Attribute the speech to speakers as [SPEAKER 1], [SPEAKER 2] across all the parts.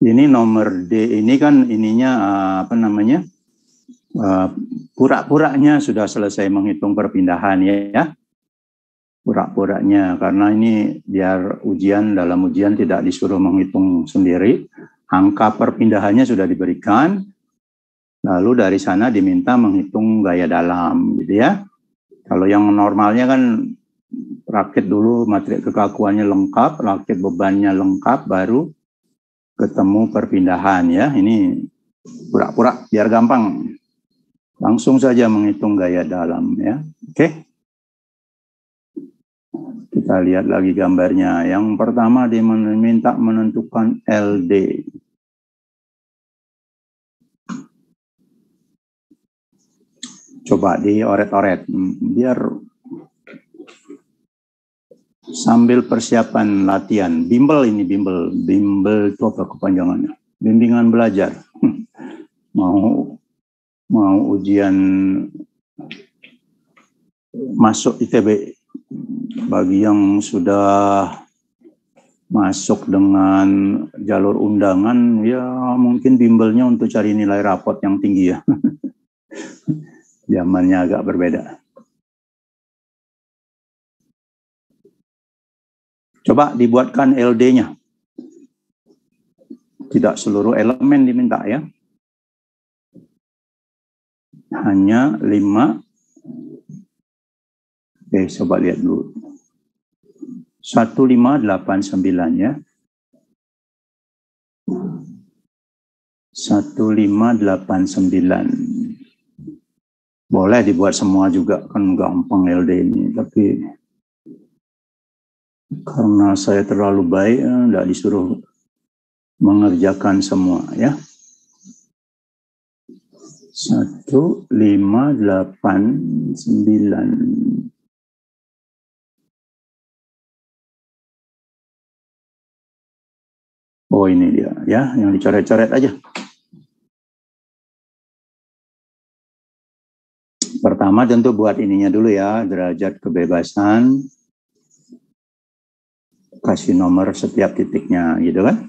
[SPEAKER 1] Ini nomor D ini kan ininya apa namanya? Pura-puranya sudah selesai menghitung perpindahan ya. Pura-puranya, karena ini biar dalam ujian tidak disuruh menghitung sendiri. Angka perpindahannya sudah diberikan, lalu dari sana diminta menghitung gaya dalam gitu ya. Kalau yang normalnya kan rakit dulu, matrik kekakuannya lengkap, rakit bebannya lengkap, baru ketemu perpindahan ya. Ini pura-pura biar gampang. Langsung saja menghitung gaya dalam ya. Oke. Kita lihat lagi gambarnya. Yang pertama diminta menentukan LD. Coba dioret-oret biar sambil persiapan latihan. Bimbel itu apa kepanjangannya? Bimbingan belajar. mau ujian masuk ITB. Bagi yang sudah masuk dengan jalur undangan, ya mungkin bimbelnya untuk cari nilai rapot yang tinggi ya. Zamannya agak berbeda. Coba dibuatkan LD-nya. Tidak seluruh elemen diminta ya. Hanya 5. Oke, coba lihat dulu. 1589 ya. 1589. Boleh dibuat semua juga, kan gampang LD ini. Tapi karena saya terlalu baik, tidak disuruh mengerjakan semua ya. 1589. Oh ini dia ya, yang dicoret-coret aja. Pertama tentu buat ininya dulu ya, derajat kebebasan. Kasih nomor setiap titiknya gitu kan.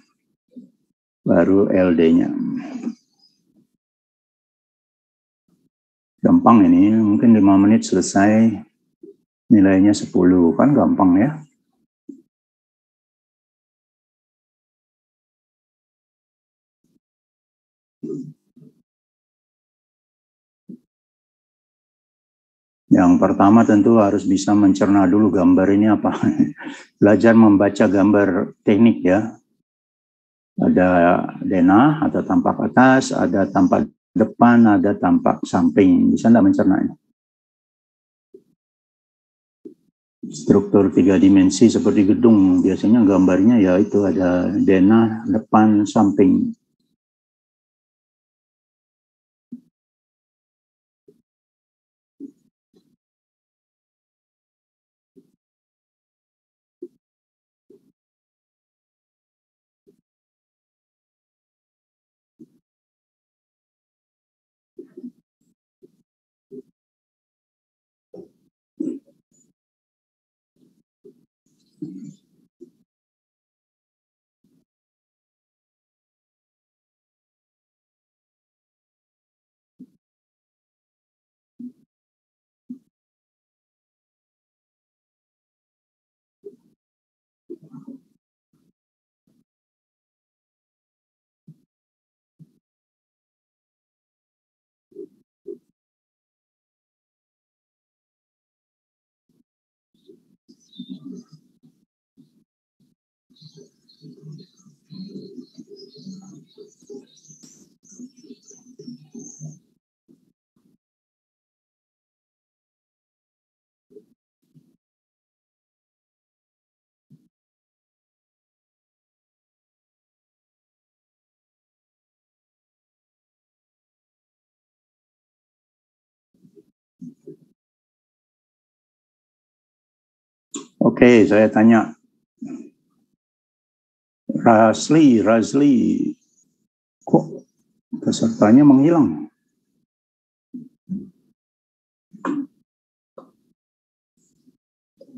[SPEAKER 1] Baru LD-nya. Gampang ini, mungkin 5 menit selesai. Nilainya 10, kan gampang ya. Yang pertama tentu harus bisa mencerna dulu gambar ini apa. Belajar membaca gambar teknik ya. Ada denah atau tampak atas, ada tampak depan, ada tampak samping. Bisa enggak mencernanya? Struktur 3 dimensi seperti gedung, biasanya gambarnya ya itu ada denah, depan, samping. Oke, saya tanya. Razli, kok pesertanya menghilang?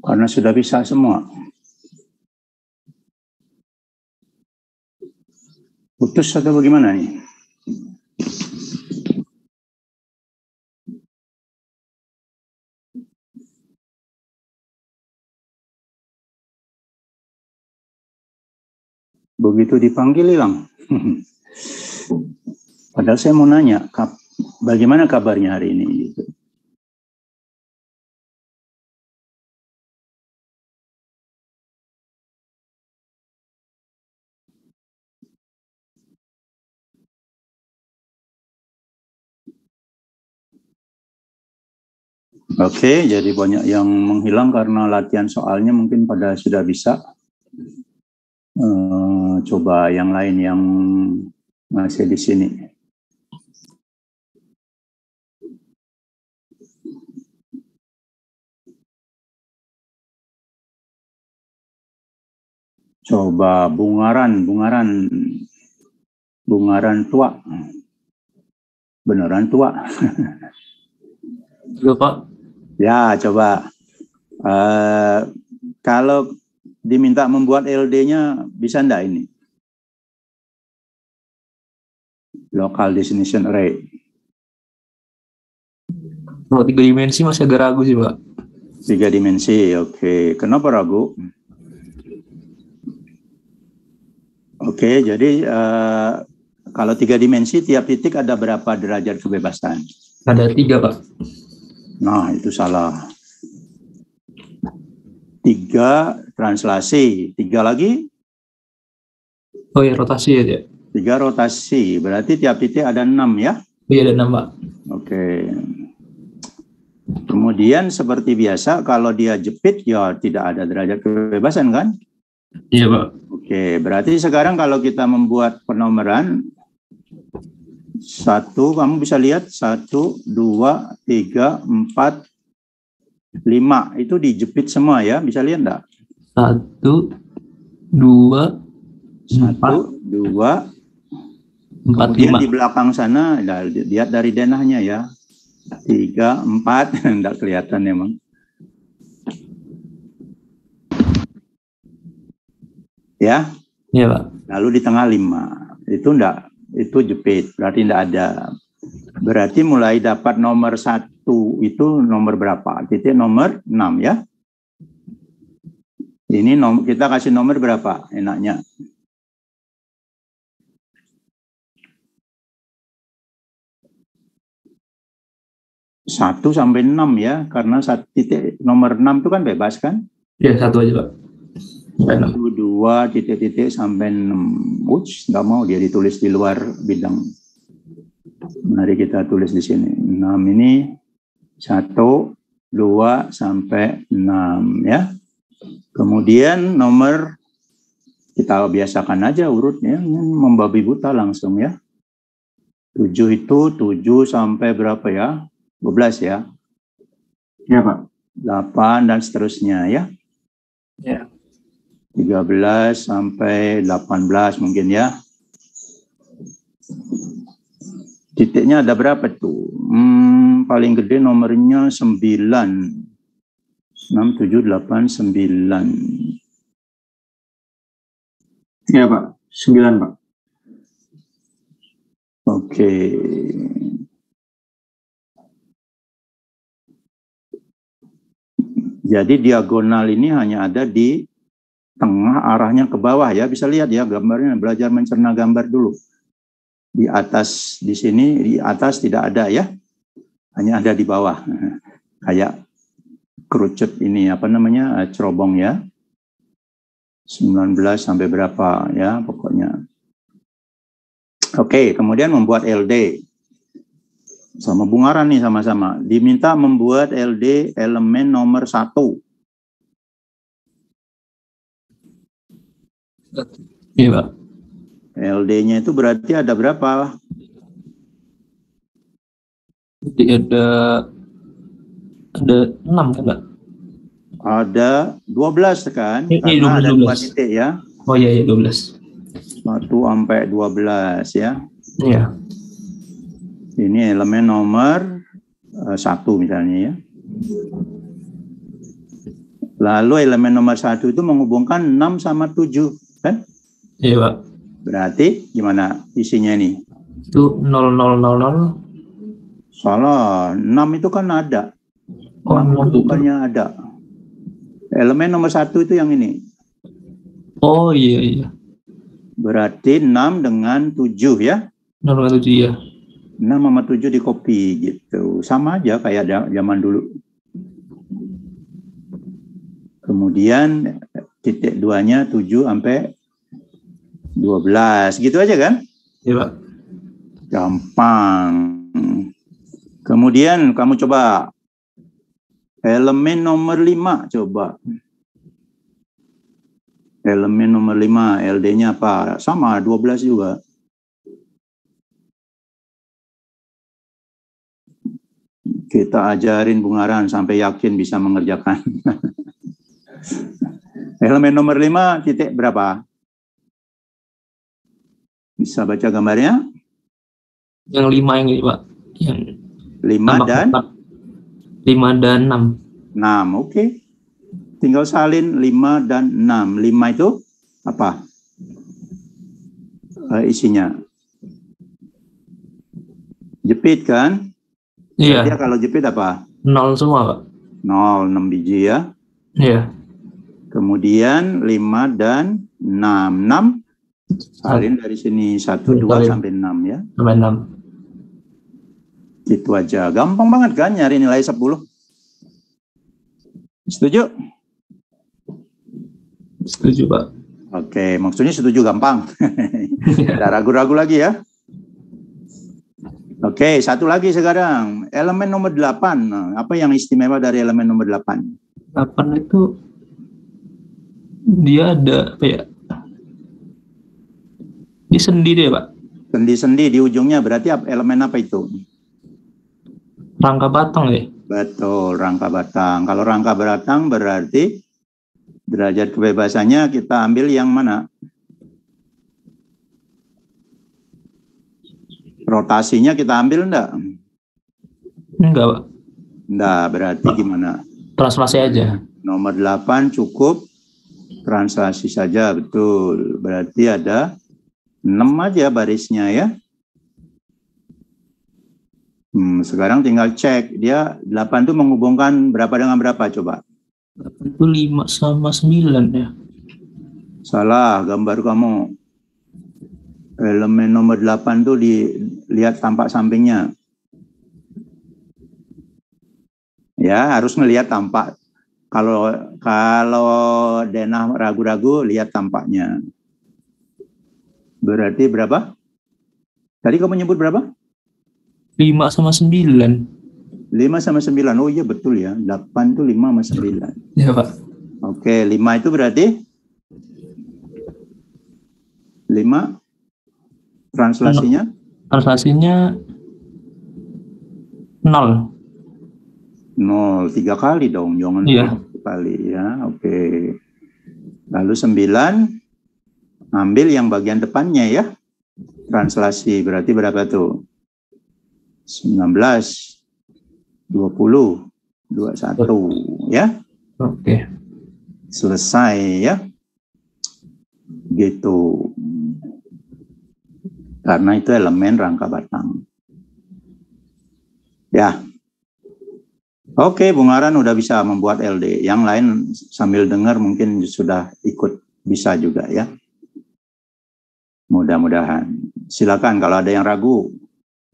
[SPEAKER 1] Karena sudah bisa semua. Putus atau bagaimana nih? Begitu dipanggil hilang. Padahal saya mau nanya, bagaimana kabarnya hari ini? Gitu. Oke, jadi banyak yang menghilang karena latihan soalnya mungkin pada sudah bisa. Coba yang lain yang masih di sini. Coba bungaran tua. Beneran tua.
[SPEAKER 2] Halo Pak.
[SPEAKER 1] Ya, coba. Kalau diminta membuat LD-nya, bisa enggak ini? Local destination array.
[SPEAKER 2] Oh, 3 dimensi masih agak ragu sih Pak.
[SPEAKER 1] 3 dimensi, oke. Kenapa ragu? Oke, jadi kalau 3 dimensi, tiap titik ada berapa derajat kebebasan?
[SPEAKER 2] Ada 3 Pak.
[SPEAKER 1] Nah, itu salah. 3 translasi, 3 lagi?
[SPEAKER 2] Oh ya, rotasi ya.
[SPEAKER 1] 3 rotasi, berarti tiap titik ada 6 ya?
[SPEAKER 2] Iya, ada 6 Pak.
[SPEAKER 1] Oke. Kemudian seperti biasa, kalau dia jepit, ya tidak ada derajat kebebasan kan?
[SPEAKER 2] Iya Pak.
[SPEAKER 1] Oke, berarti sekarang kalau kita membuat penomoran, 1, kamu bisa lihat 1, 2, 3, 4, 5 itu dijepit semua ya, bisa lihat enggak?
[SPEAKER 2] 1, 2,
[SPEAKER 1] 1, 2,
[SPEAKER 2] 4,
[SPEAKER 1] kemudian
[SPEAKER 2] 5.
[SPEAKER 1] di belakang sana, lihat dari denahnya ya, 3, 4, enggak kelihatan emang. Ya?
[SPEAKER 2] Iya Pak.
[SPEAKER 1] Lalu di tengah 5, itu enggak, itu jepit, berarti enggak ada. Berarti mulai dapat nomor 1 itu nomor berapa? Titik nomor 6 ya. Ini kita kasih nomor berapa enaknya? Satu sampai 6 ya, karena titik nomor 6 itu kan bebas kan?
[SPEAKER 2] Iya, 1 aja Pak.
[SPEAKER 1] 1, 2, titik-titik sampai 6. Uts, nggak mau dia ditulis di luar bidang. Mari kita tulis di sini. 6 ini 1, 2 sampai 6 ya. Kemudian nomor kita biasakan aja urutnya, membabi buta langsung ya. 7 itu 7 sampai berapa ya? 12 ya.
[SPEAKER 2] Iya Pak.
[SPEAKER 1] 8 dan seterusnya ya.
[SPEAKER 2] Iya.
[SPEAKER 1] 13 sampai 18 mungkin ya. Titiknya ada berapa tuh? Paling gede nomornya 9. 6, 7, 8, 9.
[SPEAKER 2] Iya Pak, 9 Pak.
[SPEAKER 1] Oke. Jadi diagonal ini hanya ada di tengah, arahnya ke bawah ya. Bisa lihat ya gambarnya, belajar mencerna gambar dulu. Di atas, di sini, di atas tidak ada ya. Hanya ada di bawah. Kayak kerucut ini, apa namanya, cerobong ya. 19 sampai berapa ya pokoknya. Oke, kemudian membuat LD. Sama bungaran nih sama-sama. Diminta membuat LD elemen nomor 1.
[SPEAKER 2] Iya Pak.
[SPEAKER 1] LD-nya itu berarti ada berapa?
[SPEAKER 2] Jadi ada 6 kan Pak?
[SPEAKER 1] Ada 12 kan?
[SPEAKER 2] Ini
[SPEAKER 1] Karena
[SPEAKER 2] 12,
[SPEAKER 1] ada 2
[SPEAKER 2] 12.
[SPEAKER 1] titik ya.
[SPEAKER 2] Oh iya 12.
[SPEAKER 1] 1 sampai 12 ya.
[SPEAKER 2] Iya.
[SPEAKER 1] Ini elemen nomor 1 misalnya ya. Lalu elemen nomor 1 itu menghubungkan 6 sama 7 kan?
[SPEAKER 2] Iya Pak.
[SPEAKER 1] Berarti gimana isinya ini?
[SPEAKER 2] Itu 0000.
[SPEAKER 1] Salah, 6 itu kan ada.
[SPEAKER 2] Oh,
[SPEAKER 1] 6 itu
[SPEAKER 2] 6 itu.
[SPEAKER 1] bukannya ada. Elemen nomor 1 itu yang ini.
[SPEAKER 2] Oh iya.
[SPEAKER 1] Berarti 6 dengan 7 ya.
[SPEAKER 2] 0,7 ya.
[SPEAKER 1] 6 sama 7 di copy gitu. Sama aja kayak zaman dulu. Kemudian titik 2-nya 7 sampai 12. Gitu aja kan?
[SPEAKER 2] Iya, Pak.
[SPEAKER 1] Gampang. Kemudian kamu coba elemen nomor 5 coba. Elemen nomor 5, LD-nya apa? Sama, 12 juga. Kita ajarin Bung Aran sampai yakin bisa mengerjakan. Elemen nomor 5 titik berapa? Bisa baca gambarnya?
[SPEAKER 2] Yang 5 yang ini, Pak. Yang
[SPEAKER 1] 5 dan?
[SPEAKER 2] 5 dan 6.
[SPEAKER 1] 6, oke. Tinggal salin 5 dan 6. 5 itu apa? Isinya. Jepit kan?
[SPEAKER 2] Iya.
[SPEAKER 1] Dia kalau jepit apa?
[SPEAKER 2] 0 semua, Pak.
[SPEAKER 1] 0, 6 biji ya.
[SPEAKER 2] Iya.
[SPEAKER 1] Kemudian 5 dan 6. 6 salin dari sini 1, 2 sampai 6 ya.
[SPEAKER 2] Sampai 6.
[SPEAKER 1] Itu aja. Gampang banget kan nyari nilai 10. Setuju?
[SPEAKER 2] Setuju, Pak.
[SPEAKER 1] Oke, maksudnya setuju gampang. Tidak ragu-ragu lagi ya. Oke, satu lagi sekarang. Elemen nomor 8. Nah, apa yang istimewa dari elemen nomor 8?
[SPEAKER 2] 8 itu dia ada apa ya? Dia sendi deh, Pak.
[SPEAKER 1] Sendi-sendi di ujungnya berarti elemen apa itu?
[SPEAKER 2] Rangka batang ya?
[SPEAKER 1] Betul, rangka batang. Kalau rangka batang berarti derajat kebebasannya kita ambil yang mana? Rotasinya kita ambil enggak?
[SPEAKER 2] Enggak, Pak.
[SPEAKER 1] Enggak, berarti gimana?
[SPEAKER 2] Translasi aja.
[SPEAKER 1] Nomor 8 cukup translasi saja, betul. Berarti ada 6 aja barisnya ya. Sekarang tinggal cek. Dia 8 itu menghubungkan berapa dengan berapa coba?
[SPEAKER 2] 8 itu 5 sama 9 ya.
[SPEAKER 1] Salah, gambar kamu. Elemen nomor 8 itu dilihat tampak sampingnya. Ya, harus melihat tampak. Kalau Denah ragu-ragu, lihat tampaknya. Berarti berapa? Tadi kamu nyebut berapa?
[SPEAKER 2] 5 sama 9.
[SPEAKER 1] 5 sama 9. Oh iya betul ya. 8 itu 5 sama 9.
[SPEAKER 2] Ya, Pak.
[SPEAKER 1] Oke, 5 itu berarti 5 translasinya?
[SPEAKER 2] Translasinya 0.
[SPEAKER 1] 0, 3 kali dong. Jangan
[SPEAKER 2] Iya.
[SPEAKER 1] 1 kali ya. Oke. Lalu 9 ambil yang bagian depannya ya. Translasi berarti berapa tuh? 19, 20, 21 ya.
[SPEAKER 2] Oke.
[SPEAKER 1] Selesai ya. Gitu. Karena itu elemen rangka batang. Ya. Oke, Bung Aran udah bisa membuat LD. Yang lain sambil dengar mungkin sudah ikut bisa juga ya. Mudah-mudahan. Silakan kalau ada yang ragu.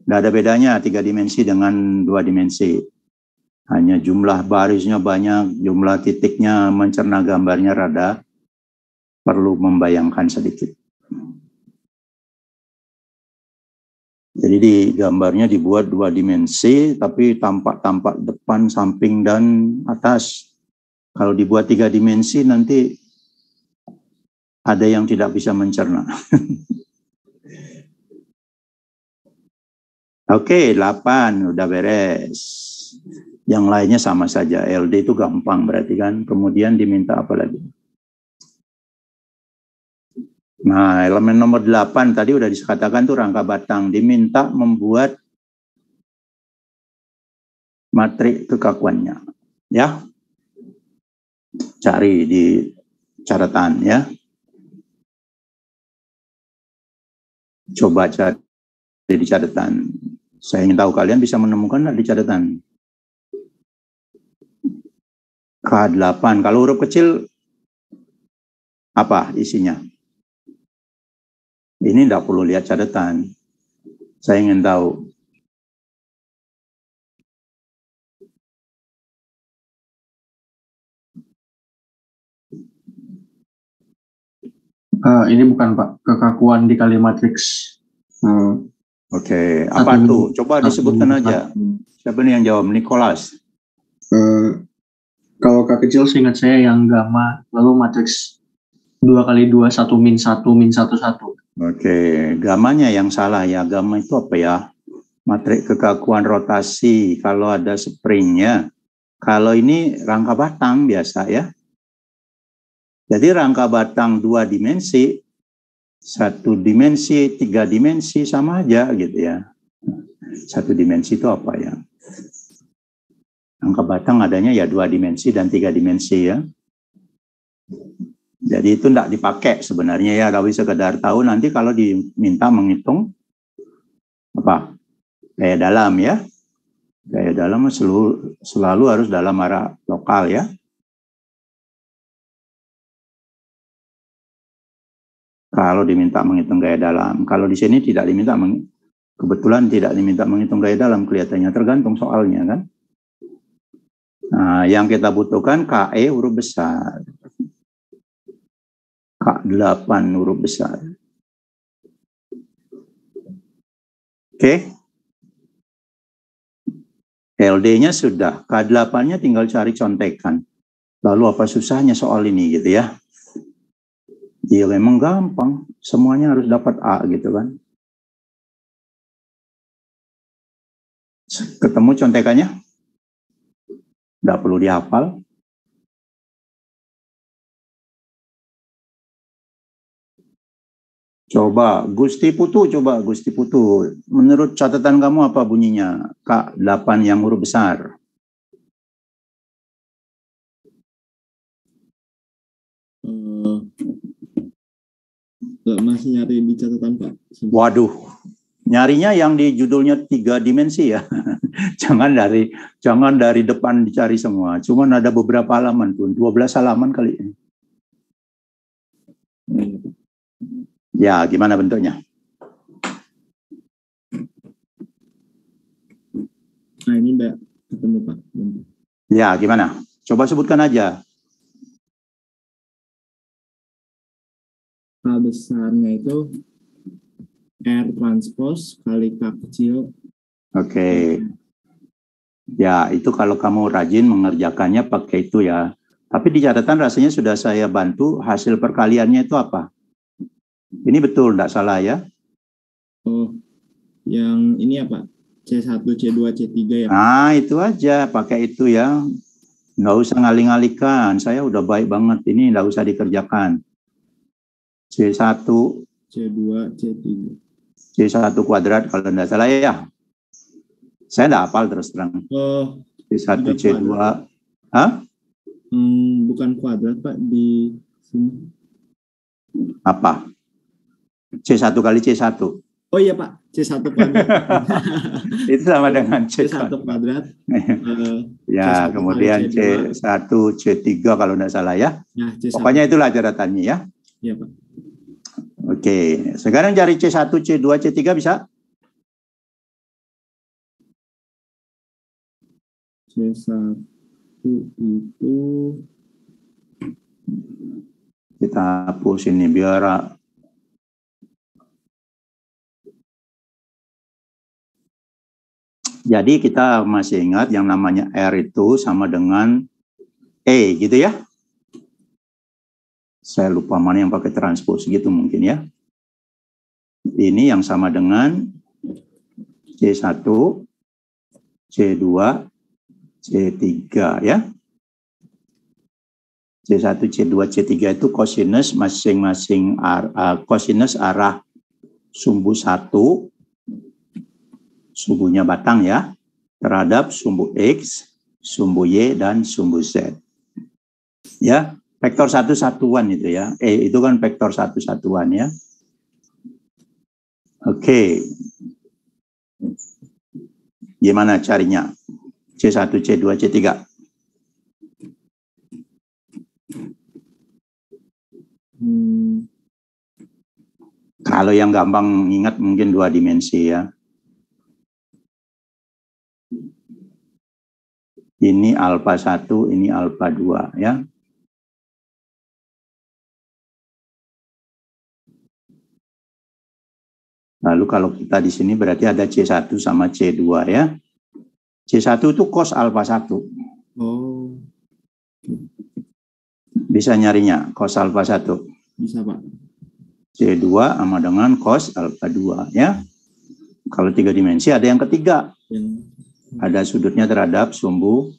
[SPEAKER 1] Tidak ada bedanya 3 dimensi dengan 2 dimensi. Hanya jumlah barisnya banyak, jumlah titiknya mencerna gambarnya rada perlu membayangkan sedikit. Jadi di gambarnya dibuat 2 dimensi, tapi tampak depan, samping, dan atas. Kalau dibuat 3 dimensi nanti ada yang tidak bisa mencerna. Oke, 8 udah beres. Yang lainnya sama saja. LD itu gampang berarti kan. Kemudian diminta apa lagi? Nah, elemen nomor 8 tadi udah dikatakan tuh rangka batang. Diminta membuat matrik kekakuannya. Ya. Cari di catatan ya. Coba cari di catatan. Saya ingin tahu kalian bisa menemukan nggak di catatan. K8. Kalau huruf kecil apa isinya? Ini tidak perlu lihat catatan. Saya ingin tahu.
[SPEAKER 3] Ini bukan Pak, kekakuan di kali matriks.
[SPEAKER 1] Oke, apa tuh? Coba disebutkan aja. Siapa nih yang jawab? Nicholas.
[SPEAKER 3] Kalau K kecil seingat saya yang gamma, lalu matriks 2 kali 2, 1 min 1 min 1 1.
[SPEAKER 1] Oke, gamanya yang salah ya. Gamma itu apa ya? Matriks kekakuan rotasi. Kalau ada springnya. Kalau ini rangka batang biasa ya. Jadi rangka batang 2 dimensi, 1 dimensi, 3 dimensi sama aja gitu ya. 1 dimensi itu apa ya? Rangka batang adanya ya 2 dimensi dan 3 dimensi ya. Jadi itu tidak dipakai sebenarnya ya, tapi sekedar tahu nanti kalau diminta menghitung apa? Gaya dalam ya. Gaya dalam selalu harus dalam arah lokal ya. Kalau diminta menghitung gaya dalam, kalau di sini tidak diminta, kebetulan tidak diminta menghitung gaya dalam, kelihatannya tergantung soalnya kan. Nah, yang kita butuhkan KE huruf besar, K8 huruf besar. Oke. LD-nya sudah, K8-nya tinggal cari contekan. Lalu apa susahnya soal ini gitu ya? Ya memang gampang, semuanya harus dapat A gitu kan. Ketemu contekannya? Tidak perlu dihafal. Coba Gusti Putu. Menurut catatan kamu apa bunyinya? K8 yang huruf besar.
[SPEAKER 4] Masih nyari di catatan Pak.
[SPEAKER 1] Waduh, nyarinya yang di judulnya 3 dimensi ya. jangan dari depan dicari semua. Cuman ada beberapa halaman tuh, 12 halaman kali ini. Ya, gimana bentuknya?
[SPEAKER 4] Nah ini udah ketemu Pak.
[SPEAKER 1] Ya, gimana? Coba sebutkan aja.
[SPEAKER 4] K besarnya itu R transpose kali K kecil.
[SPEAKER 1] Oke. Ya, itu kalau kamu rajin mengerjakannya pakai itu ya. Tapi di catatan rasanya sudah saya bantu hasil perkaliannya itu apa? Ini betul, tidak salah ya?
[SPEAKER 4] Oh, yang ini ya Pak? C1, C2, C3 ya Pak?
[SPEAKER 1] Nah, itu aja, pakai itu ya. Nggak usah ngalih-ngalihkan, saya udah baik banget, ini nggak usah dikerjakan. C1,
[SPEAKER 4] C2, C3.
[SPEAKER 1] C1 kuadrat kalau tidak salah ya. Saya tidak hafal terus terang.
[SPEAKER 4] Oh,
[SPEAKER 1] C1, C2. Hah?
[SPEAKER 4] Bukan kuadrat Pak, di sini.
[SPEAKER 1] Apa? C1 kali C1.
[SPEAKER 4] Oh iya Pak, C1 kuadrat.
[SPEAKER 1] Itu sama dengan C1
[SPEAKER 4] kuadrat.
[SPEAKER 1] Ya,
[SPEAKER 4] C1
[SPEAKER 1] kemudian C1, C3 kalau tidak salah ya.
[SPEAKER 4] Nah, C1.
[SPEAKER 1] Pokoknya itulah catatannya ya.
[SPEAKER 4] Iya Pak.
[SPEAKER 1] Oke, sekarang cari C1, C2, C3 bisa?
[SPEAKER 4] C1 itu
[SPEAKER 1] kita hapus ini biar jadi kita masih ingat yang namanya R itu sama dengan E gitu ya. Saya lupa mana yang pakai transpose gitu mungkin ya. Ini yang sama dengan C1, C2, C3 ya. C1, C2, C3 itu kosinus masing-masing kosinus arah sumbu 1, sumbunya batang ya, terhadap sumbu X, sumbu Y, dan sumbu Z. Ya, vektor satu-satuan itu ya. E itu kan vektor satu-satuan ya. Oke. Gimana carinya? C1, C2, C3. Kalau yang gampang ingat mungkin 2 dimensi ya. Ini alfa 1, ini alfa 2 ya. Lalu kalau kita di sini berarti ada C1 sama C2 ya. C1 itu cos alfa 1.
[SPEAKER 4] Oh.
[SPEAKER 1] Bisa nyarinya cos alfa 1.
[SPEAKER 4] Bisa, Pak.
[SPEAKER 1] C2 sama dengan cos alfa 2 ya. Kalau 3 dimensi ada yang ketiga. Ada sudutnya terhadap sumbu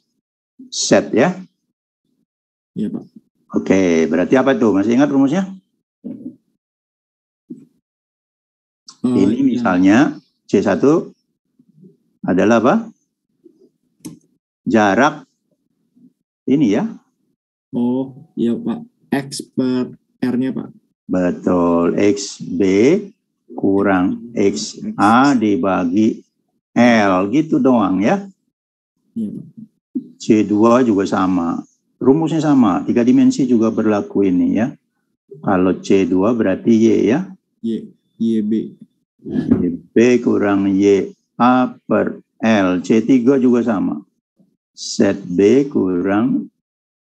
[SPEAKER 1] set ya.
[SPEAKER 4] Iya, Pak.
[SPEAKER 1] Oke, berarti apa tuh? Masih ingat rumusnya? Ini misalnya C1 adalah apa? Jarak ini ya.
[SPEAKER 4] Oh, iya Pak. X per R-nya Pak.
[SPEAKER 1] Betul. XB kurang XA dibagi L. Gitu doang ya.
[SPEAKER 4] Iya, Pak.
[SPEAKER 1] C2 juga sama. Rumusnya sama. 3 dimensi juga berlaku ini ya. Kalau C2 berarti Y ya.
[SPEAKER 4] YB.
[SPEAKER 1] YB kurang YA per L. C3 juga sama. Set B kurang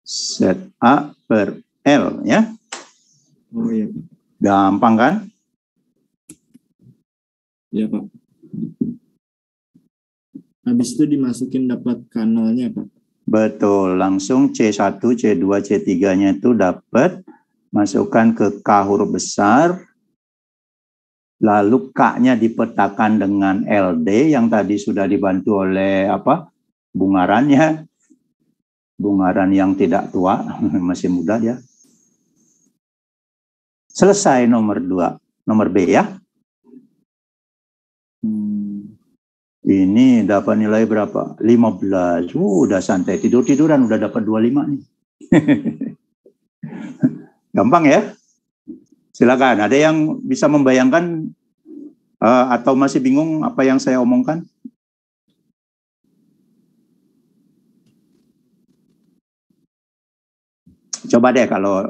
[SPEAKER 1] set A per L ya.
[SPEAKER 4] Oh iya Pak.
[SPEAKER 1] Gampang kan?
[SPEAKER 4] Iya Pak. Habis itu dimasukin dapat kanalnya Pak.
[SPEAKER 1] Betul, langsung C1, C2, C3-nya itu dapat, masukkan ke K huruf besar, lalu K-nya dipetakan dengan LD yang tadi sudah dibantu oleh apa? Bungaran ya. Bungaran yang tidak tua, masih muda ya. Selesai nomor 2, nomor B ya. Ini dapat nilai berapa? 15. Udah santai, tidur-tiduran udah dapat 25 nih. Gampang ya? Silakan, ada yang bisa membayangkan atau masih bingung apa yang saya omongkan? Coba deh kalau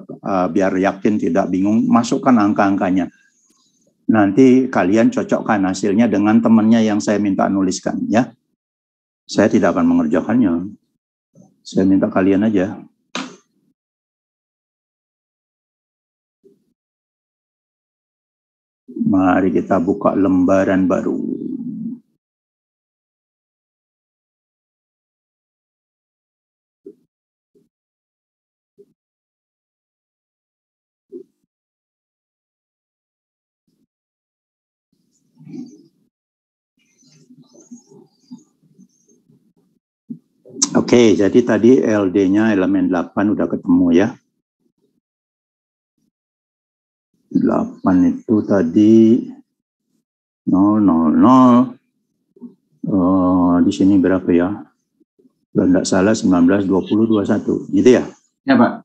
[SPEAKER 1] biar yakin tidak bingung, masukkan angka-angkanya. Nanti kalian cocokkan hasilnya dengan temannya yang saya minta nuliskan ya. Saya tidak akan mengerjakannya. Saya minta kalian aja. Mari kita buka lembaran baru. Oke, jadi tadi LD-nya elemen 8 udah ketemu ya. 8 itu tadi 0, 0, 0. Di sini berapa ya? Kalau tidak salah 19, 20, 21. Gitu ya?
[SPEAKER 3] Ya Pak.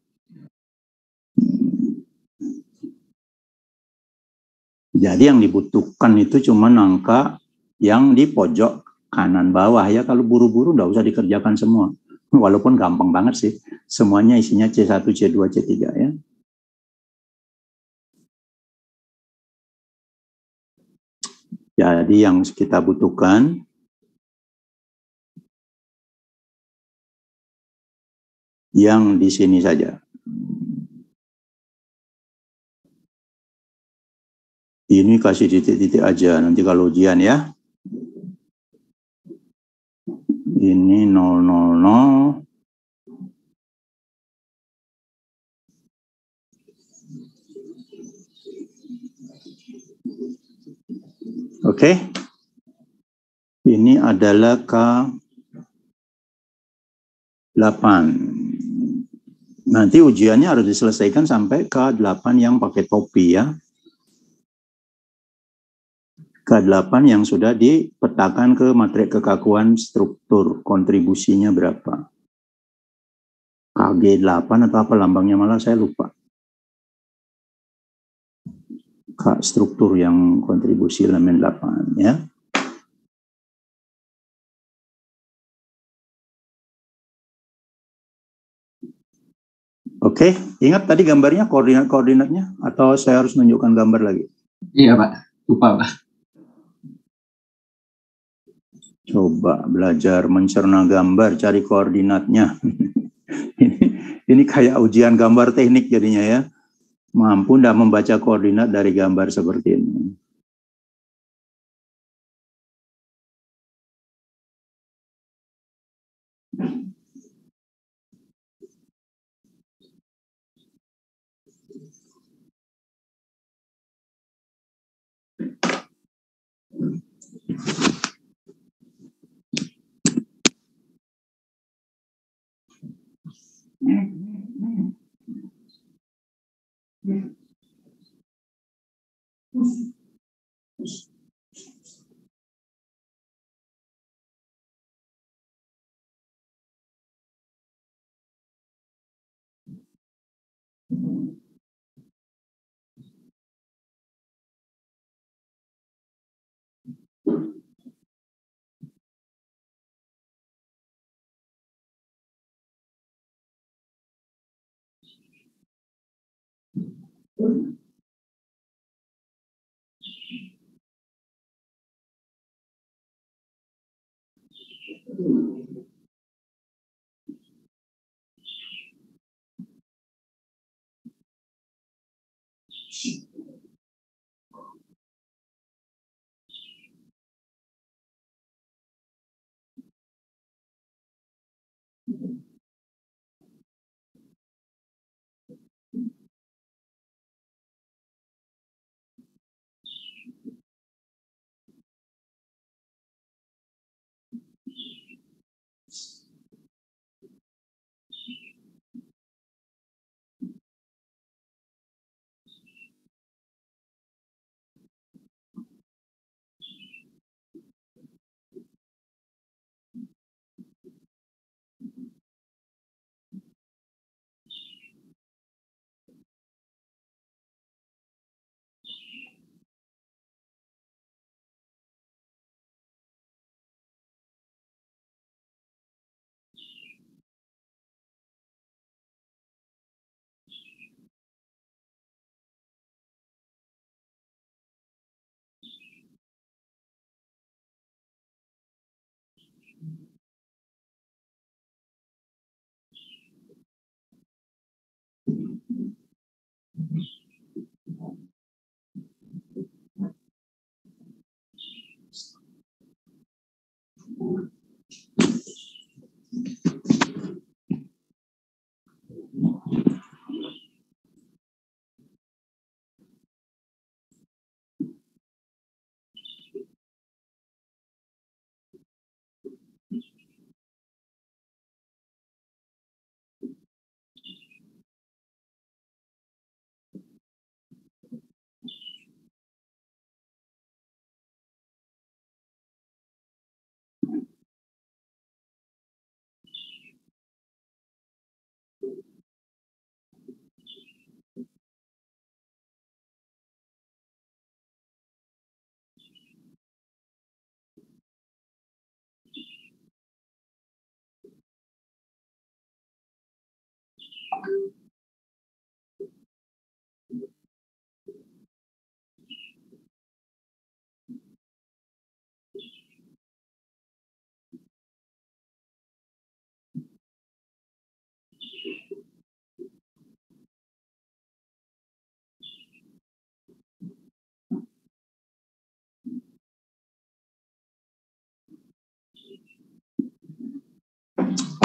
[SPEAKER 1] Jadi yang dibutuhkan itu cuma angka yang di pojok kanan bawah ya. Kalau buru-buru nggak usah dikerjakan semua. Walaupun gampang banget sih. Semuanya isinya C1, C2, C3 ya. Jadi yang kita butuhkan yang di sini saja. Ini kasih titik-titik aja nanti kalau ujian ya. Ini 0, 0, 0. Oke. Ini adalah K8. Nanti ujiannya harus diselesaikan sampai K8 yang pakai topi ya. K8 yang sudah dipetakan ke matriks kekakuan struktur. Kontribusinya berapa? KG8 atau apa lambangnya malah saya lupa. struktur yang kontribusi elemen 8 ya. Oke, ingat tadi gambarnya, koordinatnya, atau saya harus menunjukkan gambar lagi?
[SPEAKER 3] Iya Pak, lupa Pak.
[SPEAKER 1] Coba belajar mencerna gambar, cari koordinatnya. ini kayak ujian gambar teknik jadinya ya. Mampu nggak membaca koordinat dari gambar seperti ini?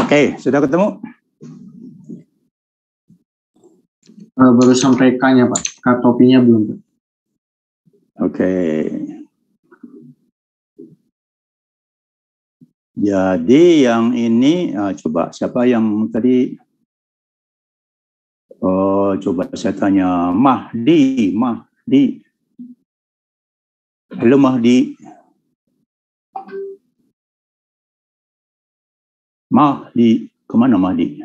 [SPEAKER 1] Oke, sudah ketemu?
[SPEAKER 3] Baru sampai K-nya Pak, K topinya belum Pak.
[SPEAKER 1] Oke. Jadi yang ini, coba siapa yang tadi? Oh, coba saya tanya Mahdi. Halo Mahdi. Kemana Mahdi?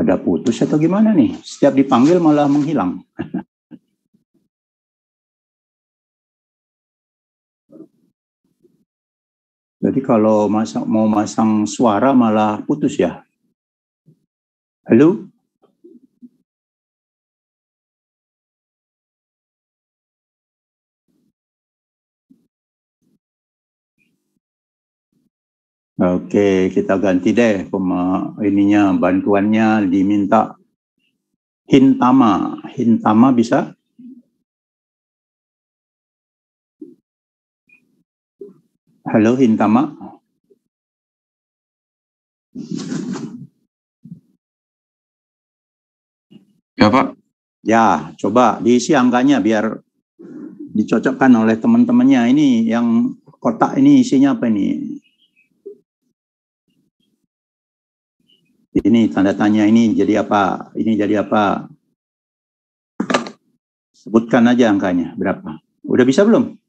[SPEAKER 1] Pada putus atau gimana nih? Setiap dipanggil malah menghilang. Jadi kalau mau masang suara malah putus ya. Halo? Oke, kita ganti deh bantuannya diminta Hintama. Hintama bisa? Halo Hintama.
[SPEAKER 5] Ya Pak.
[SPEAKER 1] Ya, coba diisi angkanya biar dicocokkan oleh teman-temannya. Ini yang kotak ini isinya apa ini? Ini tanda tanya ini jadi apa? Ini jadi apa? Sebutkan aja angkanya berapa. Udah bisa belum?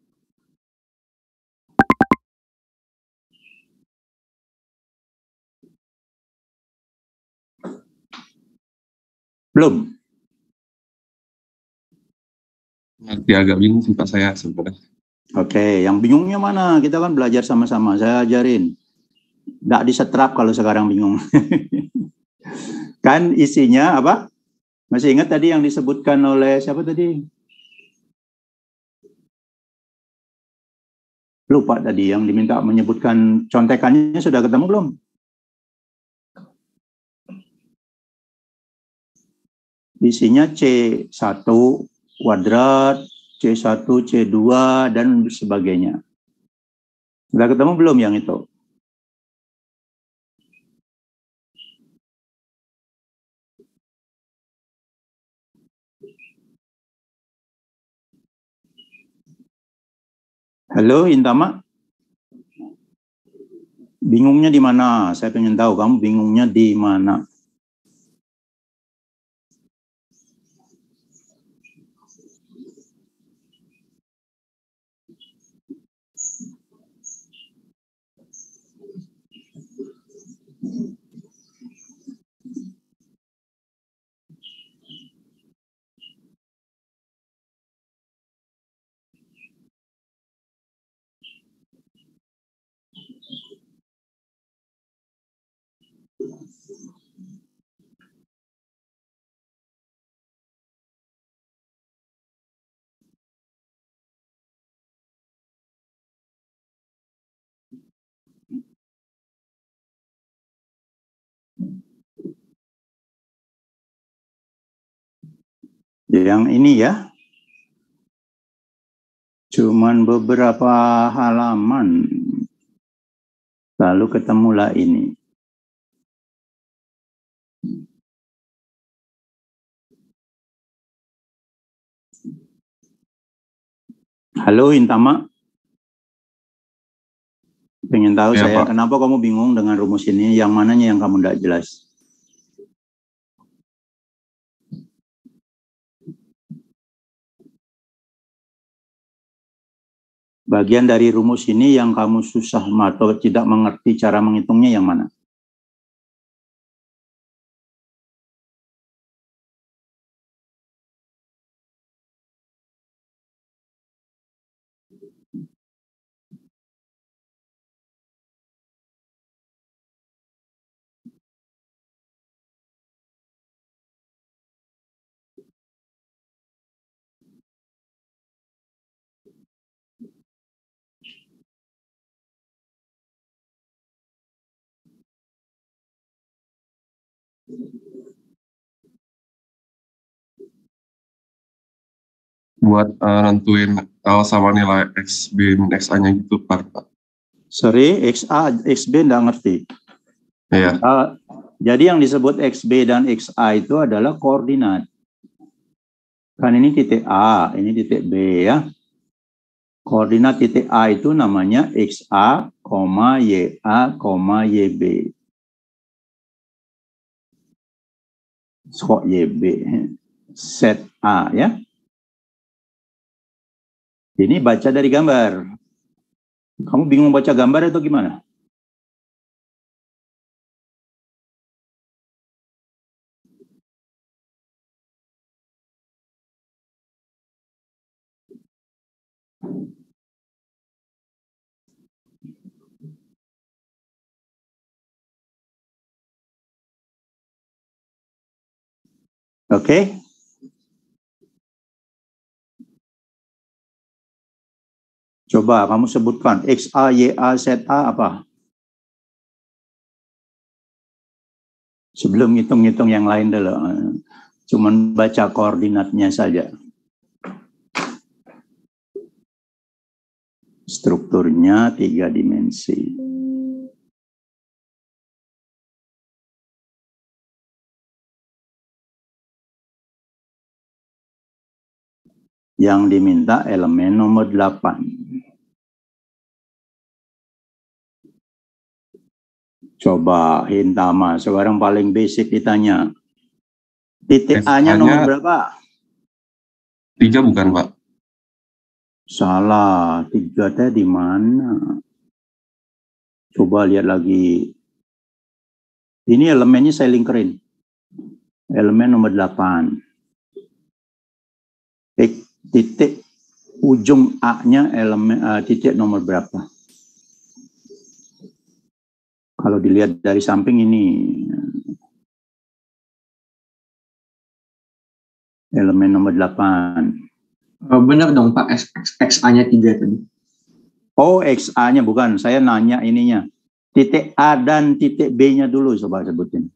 [SPEAKER 1] Belum.
[SPEAKER 5] Nanti agak bingung sih Pak saya sebenarnya.
[SPEAKER 1] Oke, yang bingungnya mana? Kita kan belajar sama-sama. Saya ajarin. Nggak disetrap kalau sekarang bingung. Kan isinya apa? Masih ingat tadi yang disebutkan oleh siapa tadi? Lupa tadi yang diminta menyebutkan contekannya sudah ketemu belum? Isinya C1 kuadrat, C1, C2, dan sebagainya. Sudah ketemu belum yang itu? Halo Intama? Bingungnya di mana? Saya pengen tahu kamu bingungnya di mana. Yang ini ya. Cuman beberapa halaman. Lalu ketemulah ini. Halo Intama. Pengen tahu
[SPEAKER 5] Ya,
[SPEAKER 1] saya
[SPEAKER 5] Pak.
[SPEAKER 1] kenapa kamu bingung dengan rumus ini, yang mananya yang kamu tidak jelas? Bagian dari rumus ini yang kamu susah atau tidak mengerti cara menghitungnya yang mana?
[SPEAKER 5] Buat nentuin sama nilai XB min XA-nya gitu Pak.
[SPEAKER 1] Sorry, XA, XB enggak ngerti.
[SPEAKER 5] Iya.
[SPEAKER 1] Jadi yang disebut XB dan XA itu adalah koordinat. Kan ini titik A, ini titik B ya. Koordinat titik A itu namanya XA, YA, YB. Kok YB? Set A ya. Ini baca dari gambar. Kamu bingung baca gambar atau gimana? Oke. Coba kamu sebutkan X, A, Y, A, Z, A apa? Sebelum ngitung-ngitung yang lain dulu. Cuman baca koordinatnya saja. Strukturnya 3 dimensi. Yang diminta elemen nomor 8. Coba Hintama, sekarang paling basic ditanya. Titik A-nya nomor berapa?
[SPEAKER 5] 3 bukan, Pak?
[SPEAKER 1] Salah, 3 teh di mana? Coba lihat lagi. Ini elemennya saya lingkerin. Elemen nomor 8. Titik ujung A-nya elemen titik nomor berapa? Kalau dilihat dari samping ini elemen nomor 8.
[SPEAKER 3] Benar dong Pak, XA-nya 3 tadi.
[SPEAKER 1] Oh, XA-nya bukan. Saya nanya ininya. Titik A dan titik B-nya dulu coba sebutin.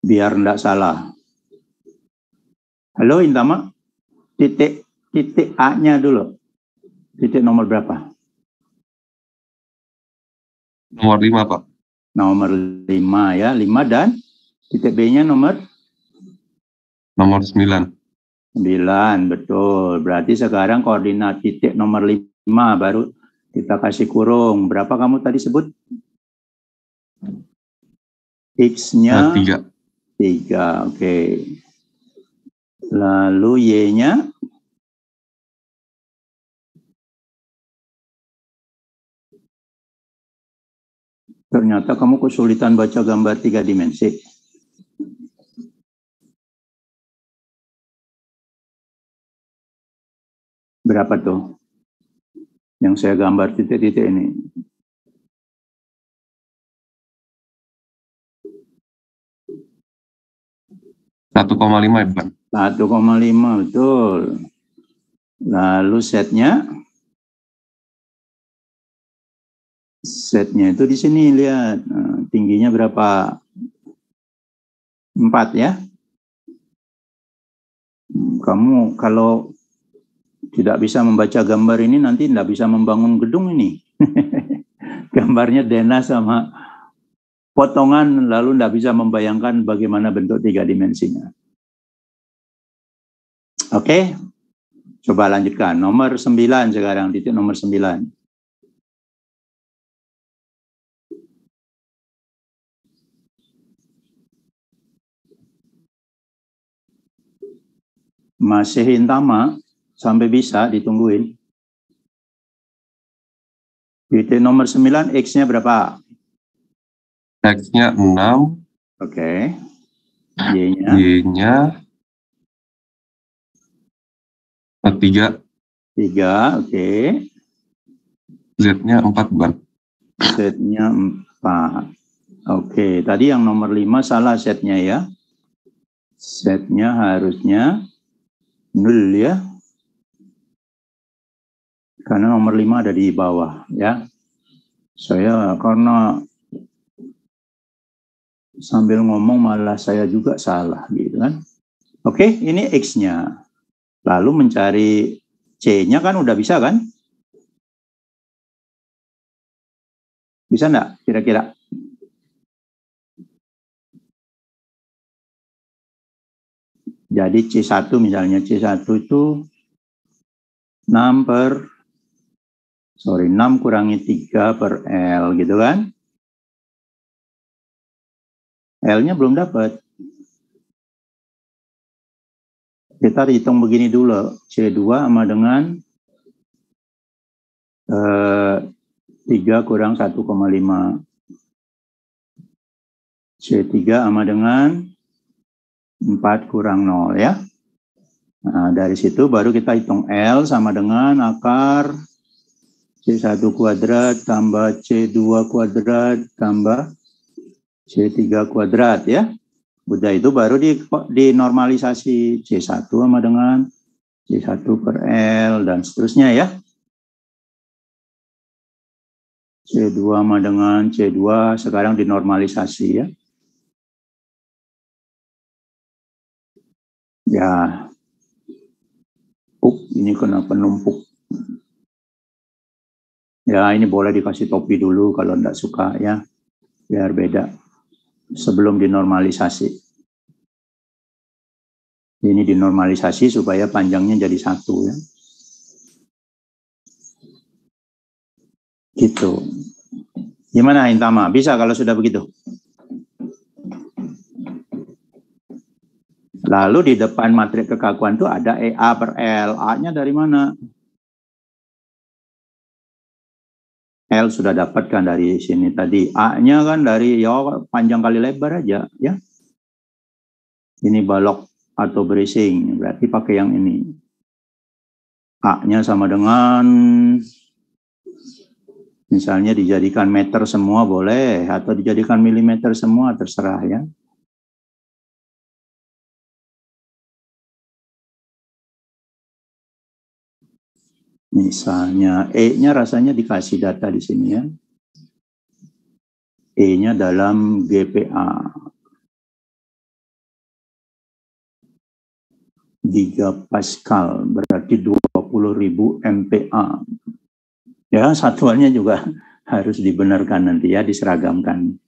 [SPEAKER 1] Biar enggak salah. Halo Intama. Titik A-nya dulu. Titik nomor berapa?
[SPEAKER 5] Nomor 5, Pak.
[SPEAKER 1] Nomor 5 ya. 5 dan titik B-nya nomor?
[SPEAKER 5] Nomor 9.
[SPEAKER 1] 9, betul. Berarti sekarang koordinat titik nomor 5 baru kita kasih kurung. Berapa kamu tadi sebut? X-nya
[SPEAKER 5] 3.
[SPEAKER 1] 3, oke. Lalu Y-nya? Ternyata kamu kesulitan baca gambar 3 dimensi. Berapa tuh? Yang saya gambar titik-titik ini.
[SPEAKER 5] Satu 1,5 ya, Pak?
[SPEAKER 1] 1,5, betul. Lalu setnya? Setnya itu di sini, lihat. Nah, tingginya berapa? 4 ya? Kamu kalau tidak bisa membaca gambar ini nanti tidak bisa membangun gedung ini. Gambarnya denah sama potongan lalu tidak bisa membayangkan bagaimana bentuk 3 dimensinya. Oke, coba lanjutkan. Nomor 9 sekarang, titik nomor 9. Masih Intama, sampai bisa ditungguin. Titik nomor 9, X-nya berapa?
[SPEAKER 5] X-nya 6.
[SPEAKER 1] Oke. Y-nya?
[SPEAKER 5] Y-nya 3.
[SPEAKER 1] 3, oke.
[SPEAKER 5] Z-nya 4, bukan?
[SPEAKER 1] Z-nya 4. Oke, tadi yang nomor 5 salah setnya ya. Setnya harusnya 0 ya. Karena nomor 5 ada di bawah ya. Saya karena sambil ngomong malah saya juga salah gitu kan. Oke, ini X-nya. Lalu mencari C-nya kan udah bisa kan? Bisa enggak kira-kira? Jadi C1 misalnya, C1 itu 6 kurangi 3 per L gitu kan. L-nya belum dapat. Kita hitung begini dulu. C2 sama dengan 3 kurang 1,5. C3 sama dengan 4 kurang 0 ya. Nah, dari situ baru kita hitung L sama dengan akar C1 kuadrat tambah C2 kuadrat tambah C3 kuadrat ya. Udah itu baru dinormalisasi C1 sama dengan C1 per L dan seterusnya ya. C2 sama dengan C2 sekarang dinormalisasi ya. Ya. Ini kenapa numpuk? Ya, ini boleh dikasih topi dulu kalau enggak suka ya. Biar beda. Sebelum dinormalisasi. Ini dinormalisasi supaya panjangnya jadi 1 ya. Gitu. Gimana Intama? Bisa kalau sudah begitu? Lalu di depan matriks kekakuan itu ada EA per L. A-nya dari mana? L sudah dapatkan dari sini tadi. A-nya kan dari ya panjang kali lebar aja ya. Ini balok atau bracing. Berarti pakai yang ini. A-nya sama dengan misalnya dijadikan meter semua boleh. Atau dijadikan milimeter semua terserah ya. Misalnya E-nya rasanya dikasih data di sini ya. E-nya dalam GPA. Gigapascal berarti 20.000 MPa. Ya, satuannya juga harus dibenarkan nanti ya, diseragamkan.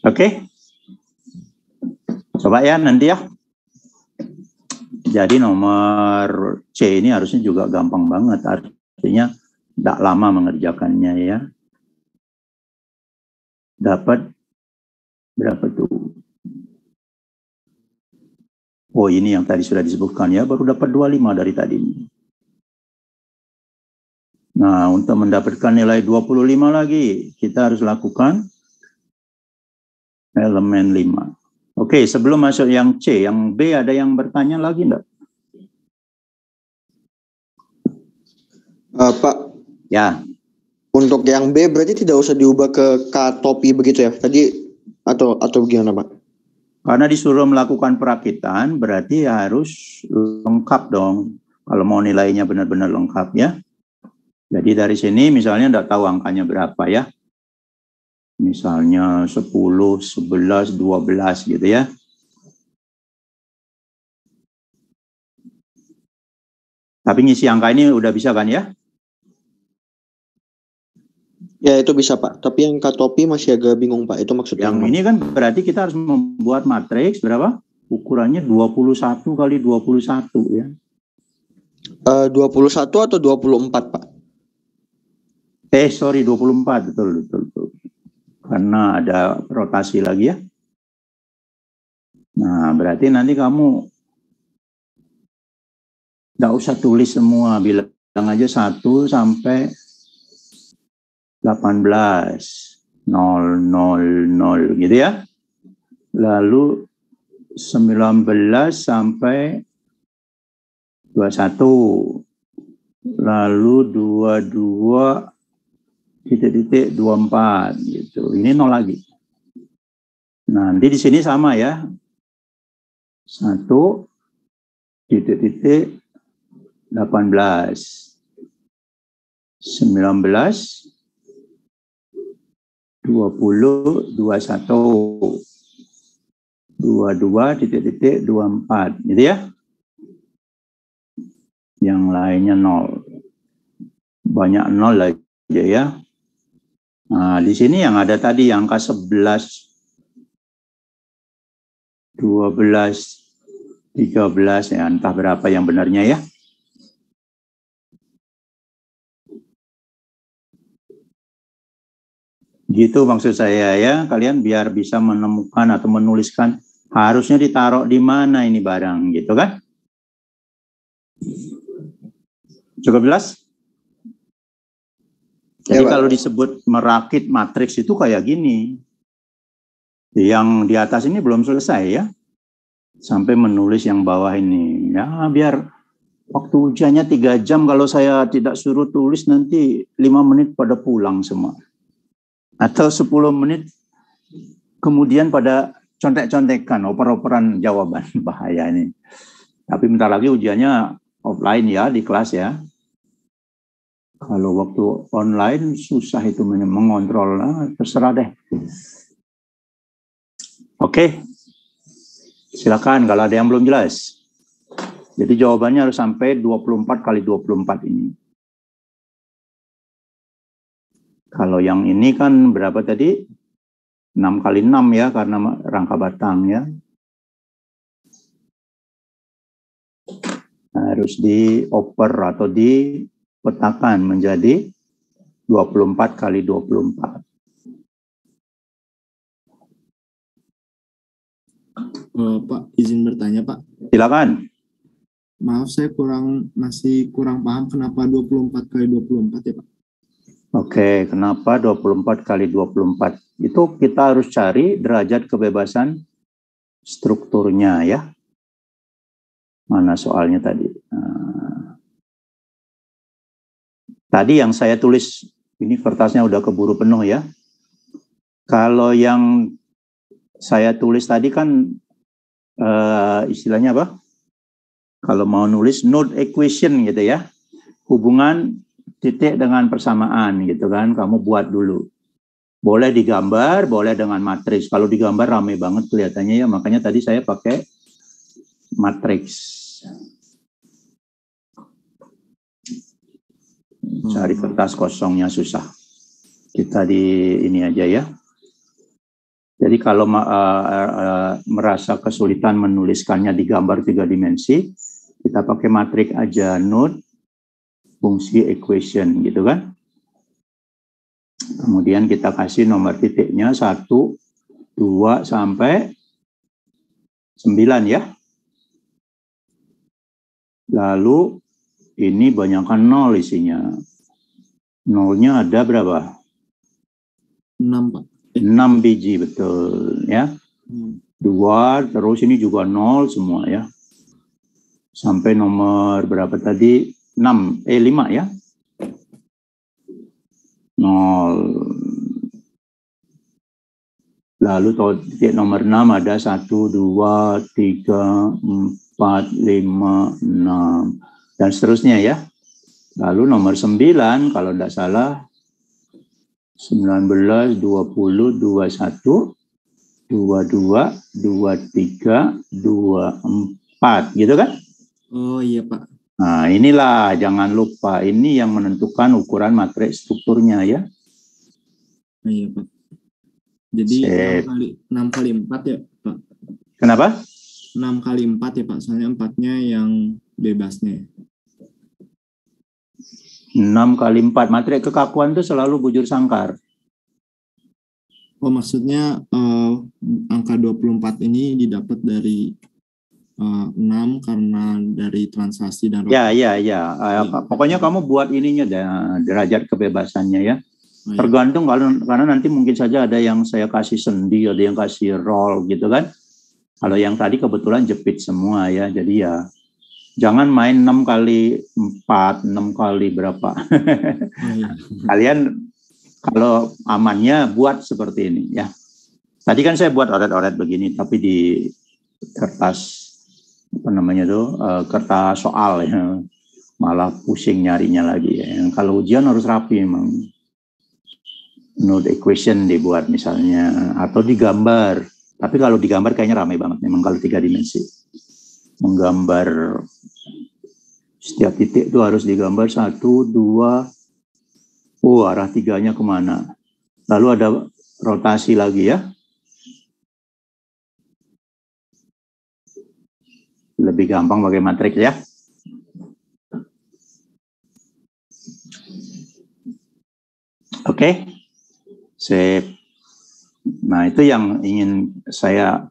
[SPEAKER 1] Oke. Coba ya nanti ya. Jadi nomor C ini harusnya juga gampang banget, artinya tidak lama mengerjakannya ya. Dapat berapa tuh? Oh ini yang tadi sudah disebutkan ya, baru dapat 25 dari tadi. Nah untuk mendapatkan nilai 25 lagi, kita harus lakukan elemen 5. Oke, sebelum masuk yang C, yang B ada yang bertanya lagi enggak?
[SPEAKER 6] Pak,
[SPEAKER 1] Ya.
[SPEAKER 6] untuk yang B berarti tidak usah diubah ke K topi begitu ya? Tadi atau gimana Pak?
[SPEAKER 1] Karena disuruh melakukan perakitan, berarti harus lengkap dong. Kalau mau nilainya benar-benar lengkap ya. Jadi dari sini misalnya enggak tahu angkanya berapa ya. Misalnya 10, 11, 12 gitu ya. Tapi ngisi angka ini udah bisa kan ya?
[SPEAKER 6] Ya itu bisa Pak, tapi yang K topi masih agak bingung Pak, itu maksudnya.
[SPEAKER 1] Yang ini kan berarti kita harus membuat matriks berapa? Ukurannya 21 kali 21 ya.
[SPEAKER 6] 21 atau 24 Pak?
[SPEAKER 1] Sorry 24, betul. Karena ada rotasi lagi ya. Nah, berarti nanti kamu nggak usah tulis semua, bilang aja 1 sampai 18, 000 gitu ya. Lalu 19 sampai 21. Lalu 22 titik 24 gitu. Ini 0 lagi. Nanti di sini sama ya. 1 titik 18. 19 20 21 22 titik 24 gitu ya. Yang lainnya 0. Banyak 0 aja ya. Nah, di sini yang ada tadi angka 11 12 13 ya, entah berapa yang benarnya ya. Gitu maksud saya ya, kalian biar bisa menemukan atau menuliskan harusnya ditaruh di mana ini barang gitu kan. Cukup jelas? Jadi ya, kalau disebut merakit matriks itu kayak gini. Yang di atas ini belum selesai ya. sampai menulis yang bawah ini. Ya, biar waktu ujiannya 3 jam, kalau saya tidak suruh tulis nanti 5 menit pada pulang semua. Atau 10 menit kemudian pada contek-contekan, oper-operan jawaban. Bahaya ini. Tapi bentar lagi ujiannya offline ya, di kelas ya. Kalau waktu online susah itu mengontrol, terserah deh. Oke, silakan kalau ada yang belum jelas. Jadi jawabannya harus sampai 24 kali 24 ini. Kalau yang ini kan berapa tadi? 6 kali 6 ya, karena rangka batang ya. Harus dioper atau dipetakan menjadi 24 kali 24.
[SPEAKER 4] Pak, izin bertanya Pak.
[SPEAKER 1] Silakan.
[SPEAKER 4] Maaf, saya masih kurang paham kenapa 24 kali 24 ya Pak?
[SPEAKER 1] Oke, kenapa 24 kali 24? Itu kita harus cari derajat kebebasan strukturnya ya. Mana soalnya tadi? Tadi yang saya tulis, ini kertasnya udah keburu penuh ya. Kalau yang saya tulis tadi kan istilahnya apa? Kalau mau nulis node equation gitu ya. Hubungan titik dengan persamaan gitu kan. Kamu buat dulu. Boleh digambar, boleh dengan matriks. Kalau digambar rame banget kelihatannya ya. Makanya tadi saya pakai matriks. Cari kertas kosongnya susah. Kita di ini aja ya. Jadi kalau merasa kesulitan menuliskannya di gambar 3 dimensi, kita pakai matriks aja, node, fungsi, equation gitu kan. Kemudian kita kasih nomor titiknya 1, 2, sampai 9 ya. Lalu ini banyakkan 0 isinya. Nolnya ada berapa?
[SPEAKER 4] 6 Pak.
[SPEAKER 1] 6 biji betul ya. 2, terus ini juga 0 semua ya. Sampai nomor berapa tadi? 5 ya. 0. Lalu titik nomor 6 ada 1, 2, 3, 4, 5, 6. Dan seterusnya ya. Lalu nomor 9 kalau tidak salah 19, 20, 21, 22, 23, 24 gitu kan?
[SPEAKER 4] Oh iya Pak.
[SPEAKER 1] Nah inilah jangan lupa ini yang menentukan ukuran matriks strukturnya ya.
[SPEAKER 4] Oh, iya Pak. Jadi 6 kali 4 ya Pak?
[SPEAKER 1] Kenapa?
[SPEAKER 4] 6 kali 4 ya Pak, soalnya 4-nya yang bebasnya.
[SPEAKER 1] 6 kali 4 matriks kekakuan itu selalu bujur sangkar.
[SPEAKER 4] Oh maksudnya angka 24 ini didapat dari 6 karena dari transaksi dan
[SPEAKER 1] rotasi. Ya. Pokoknya kamu buat ininya derajat kebebasannya ya. Tergantung karena nanti mungkin saja ada yang saya kasih sendi, ada yang kasih roll gitu kan. Kalau yang tadi kebetulan jepit semua ya. Jadi ya jangan main 6 kali 4, 6 kali berapa. Kalian kalau amannya buat seperti ini ya. Tadi kan saya buat oret-oret begini, tapi di kertas apa namanya tuh kertas soal ya. Malah pusing nyarinya lagi ya. Kalau ujian harus rapi memang. Node equation dibuat misalnya atau digambar. Tapi kalau digambar kayaknya ramai banget memang kalau 3 dimensi. Menggambar setiap titik itu harus digambar 1, 2, arah 3-nya kemana. Lalu ada rotasi lagi ya. Lebih gampang pakai matriks ya. Oke. Sip. Nah itu yang ingin saya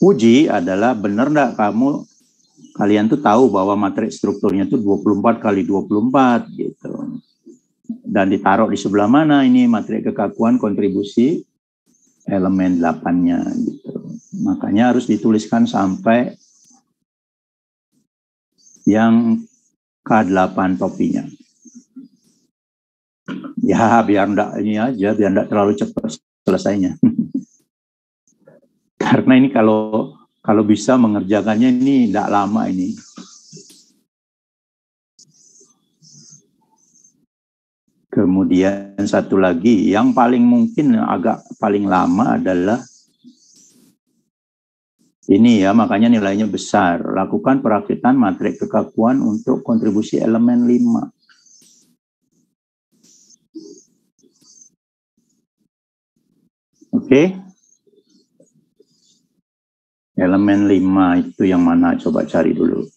[SPEAKER 1] uji adalah benar enggak kalian tuh tahu bahwa matriks strukturnya itu 24 kali 24 gitu. Dan ditaruh di sebelah mana ini matriks kekakuan kontribusi elemen 8-nya gitu. Makanya harus dituliskan sampai yang K8 topinya. Ya, biar enggak ini aja, biar enggak terlalu cepat selesainya. Karena ini kalau bisa mengerjakannya ini enggak lama ini. Kemudian satu lagi yang paling mungkin agak paling lama adalah ini ya, makanya nilainya besar. Lakukan perakitan matriks kekakuan untuk kontribusi elemen 5. Oke. Elemen 5 itu yang mana? Coba cari dulu.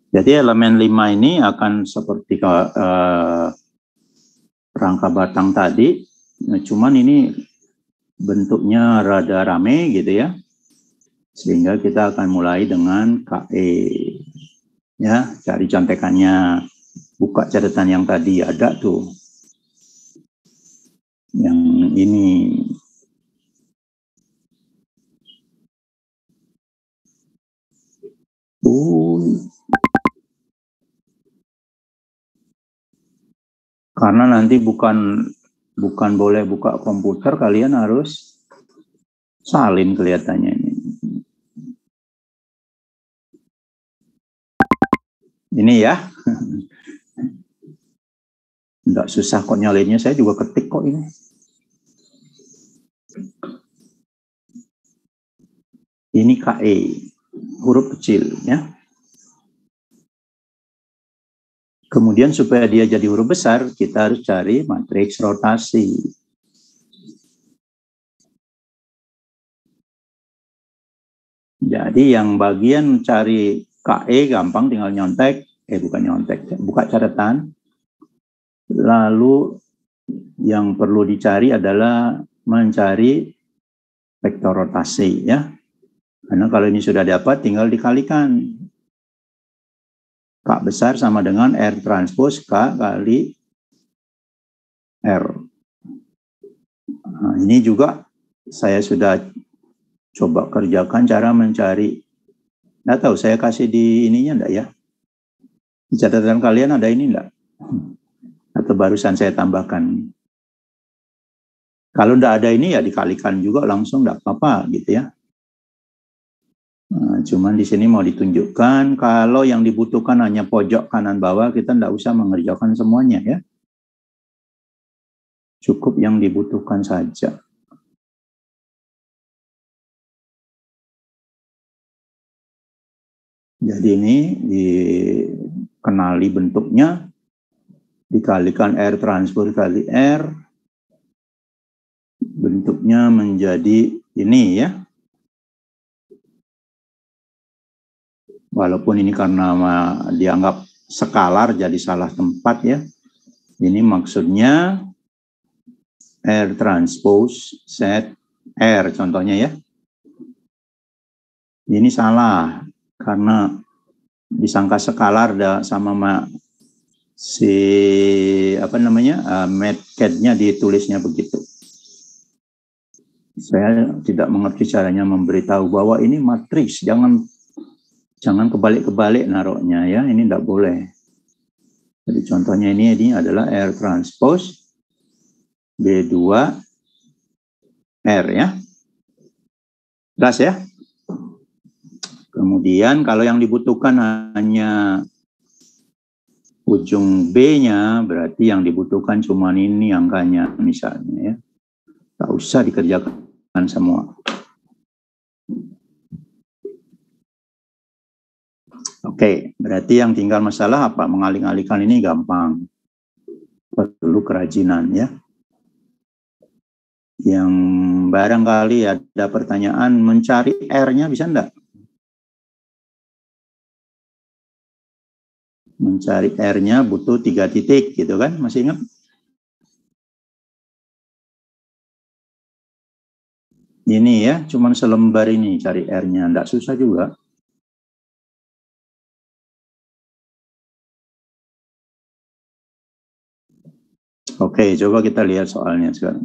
[SPEAKER 1] Jadi elemen 5 ini akan seperti rangka batang tadi, cuman ini bentuknya rada rame gitu ya. Sehingga kita akan mulai dengan KE. Ya, cari contekannya. Buka catatan yang tadi ada tuh. Yang ini. Karena nanti bukan boleh buka komputer, kalian harus salin kelihatannya ini. Ini ya. Enggak susah kok nyalinnya, saya juga ketik kok ini. Ini KE, huruf kecil ya. Kemudian supaya dia jadi huruf besar, kita harus cari matriks rotasi. Jadi yang bagian cari KE gampang, tinggal nyontek, bukan nyontek, buka catatan. Lalu yang perlu dicari adalah mencari vektor rotasi ya. Karena kalau ini sudah dapat, tinggal dikalikan. K besar sama dengan R transpose K kali R. Nah, ini juga saya sudah coba kerjakan cara mencari. Nggak tahu saya kasih di ininya enggak ya? Di catatan kalian ada ini enggak? Atau barusan saya tambahkan? Kalau enggak ada ini ya dikalikan juga langsung, enggak apa-apa gitu ya. Nah, cuman di sini mau ditunjukkan kalau yang dibutuhkan hanya pojok kanan bawah, kita enggak usah mengerjakan semuanya ya. Cukup yang dibutuhkan saja. Jadi ini dikenali bentuknya, dikalikan R transpose kali R, bentuknya menjadi ini ya. Walaupun ini karena dianggap skalar jadi salah tempat ya. Ini maksudnya R transpose set R contohnya ya. Ini salah karena disangka skalar sama si apa namanya metcad-nya ditulisnya begitu. Saya tidak mengerti caranya memberitahu bahwa ini matriks, jangan kebalik-kebalik naruhnya ya, ini tidak boleh. Jadi contohnya ini adalah R transpose B2 R ya. Jelas ya? Kemudian kalau yang dibutuhkan hanya ujung B-nya, berarti yang dibutuhkan cuma ini angkanya misalnya ya. Tak usah dikerjakan semua. Oke, berarti yang tinggal masalah apa? Mengalih-alihkan ini gampang. Perlu kerajinan ya. Yang barangkali ada pertanyaan, mencari R-nya bisa enggak? Mencari R-nya butuh 3 titik gitu kan, masih ingat? Ini ya, cuman selembar ini cari R-nya, enggak susah juga. Oke, coba kita lihat soalnya sekarang.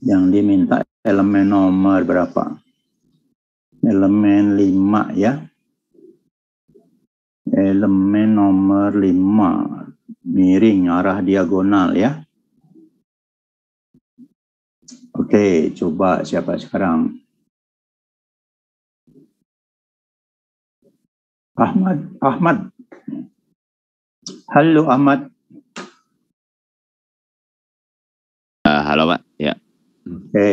[SPEAKER 1] Yang diminta elemen nomor berapa? Elemen 5 ya. Elemen nomor 5. Miring, arah diagonal ya. Oke, coba siapa sekarang? Ahmad. Halo Ahmad.
[SPEAKER 7] Halo Pak, ya.
[SPEAKER 1] Oke.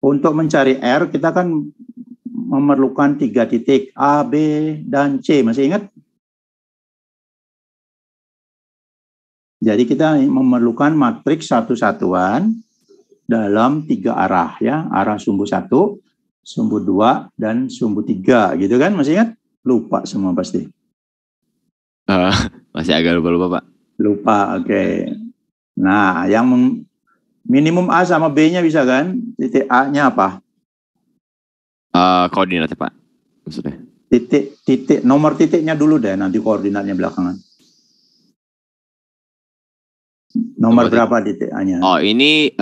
[SPEAKER 1] Untuk mencari R, kita kan memerlukan 3 titik A, B, dan C. Masih ingat? Jadi kita memerlukan matriks satu-satuan dalam 3 arah ya. Arah sumbu 1, sumbu 2, dan sumbu 3. Gitu kan? Masih ingat? Lupa semua pasti.
[SPEAKER 7] Masih agak lupa Pak.
[SPEAKER 1] Lupa, oke. Nah, yang minimum A sama B-nya bisa kan? Titik A-nya apa?
[SPEAKER 7] Koordinatnya Pak, maksudnya.
[SPEAKER 1] Titik, nomor titiknya dulu deh, nanti koordinatnya belakangan. Nomor berapa titik A-nya?
[SPEAKER 7] Oh, ini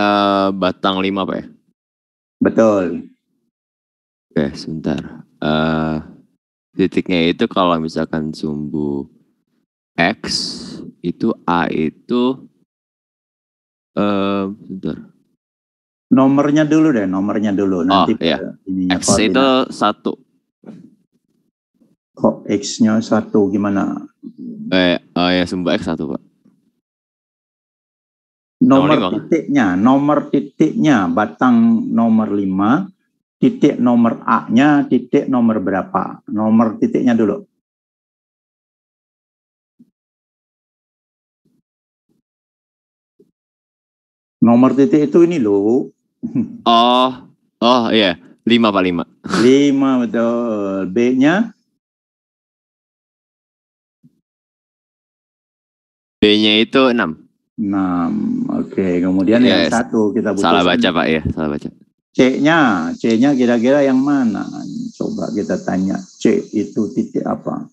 [SPEAKER 7] batang 5 Pak ya?
[SPEAKER 1] Betul.
[SPEAKER 7] Oke, sebentar. Titiknya itu kalau misalkan sumbu X, itu A itu sebentar.
[SPEAKER 1] Nomornya dulu deh, nomornya dulu. Nanti
[SPEAKER 7] iya.
[SPEAKER 1] ininya
[SPEAKER 7] X itu 1.
[SPEAKER 1] Kok X-nya 1 gimana?
[SPEAKER 7] Ya sumbu X 1 Pak.
[SPEAKER 1] Nomor titiknya batang nomor 5, titik nomor A-nya, titik nomor berapa? Nomor titiknya dulu. Nomor titik itu ini loh.
[SPEAKER 7] Oh iya, 5 Pak, 5.
[SPEAKER 1] 5 betul. B-nya?
[SPEAKER 7] B-nya itu 6.
[SPEAKER 1] 6. Oke, kemudian yang 1 kita butuh.
[SPEAKER 7] Salah baca Pak ya, salah baca.
[SPEAKER 1] C-nya kira-kira yang mana? Coba kita tanya. C itu titik apa?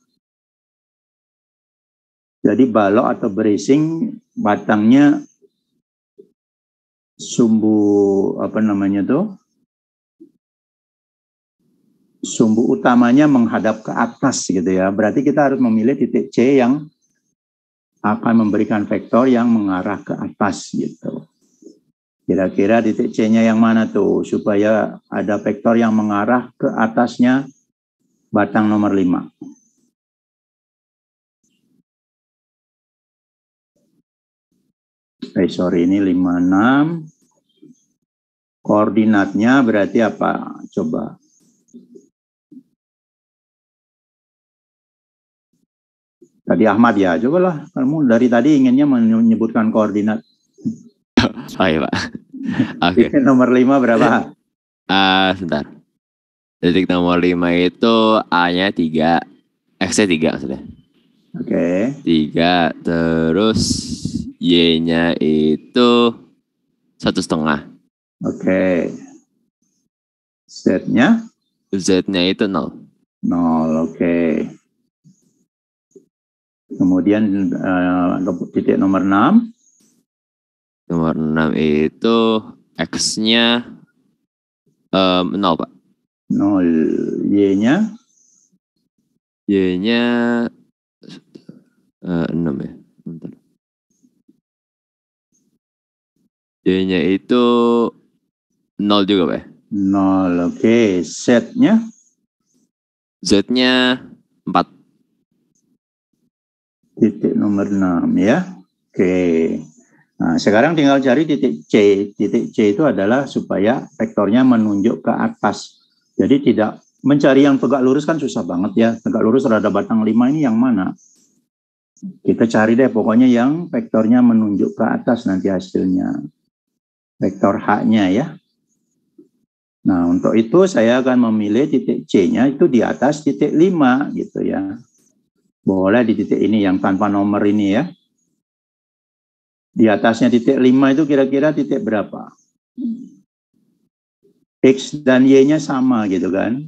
[SPEAKER 1] Jadi balok atau bracing batangnya sumbu apa namanya tuh? Sumbu utamanya menghadap ke atas gitu ya. Berarti kita harus memilih titik C yang akan memberikan vektor yang mengarah ke atas gitu. Kira-kira titik C-nya yang mana tuh supaya ada vektor yang mengarah ke atasnya batang nomor 5. Sorry, ini 56. Koordinatnya berarti apa? Coba. Tadi Ahmad ya, cobalah. Kamu dari tadi inginnya menyebutkan koordinat.
[SPEAKER 7] Oh iya Pak. Oke.
[SPEAKER 1] Titik nomor 5 berapa?
[SPEAKER 7] Sebentar. Titik nomor 5 itu A-nya 3, X-nya 3 maksudnya.
[SPEAKER 1] Oke.
[SPEAKER 7] 3, terus Y-nya itu 1,5.
[SPEAKER 1] Oke. Z-nya?
[SPEAKER 7] Z-nya itu 0.
[SPEAKER 1] 0, oke. Kemudian titik nomor 6.
[SPEAKER 7] Nomor 6 itu X-nya 0 Pak.
[SPEAKER 1] 0. Y-nya?
[SPEAKER 7] Y-nya 6 ya. Bentar. Y-nya itu 0 juga Pak.
[SPEAKER 1] 0, oke. Z-nya?
[SPEAKER 7] Z-nya 4.
[SPEAKER 1] Titik nomor 6 ya. Oke. Nah, sekarang tinggal cari titik C. Titik C itu adalah supaya vektornya menunjuk ke atas. Jadi tidak mencari yang tegak lurus kan susah banget ya. Tegak lurus terhadap batang 5 ini yang mana? Kita cari deh pokoknya yang vektornya menunjuk ke atas nanti hasilnya. Vektor H-nya ya. Nah, untuk itu saya akan memilih titik C-nya itu di atas titik 5 gitu ya. Boleh di titik ini yang tanpa nomor ini ya. Di atasnya titik 5 itu kira-kira titik berapa? X dan Y-nya sama gitu kan.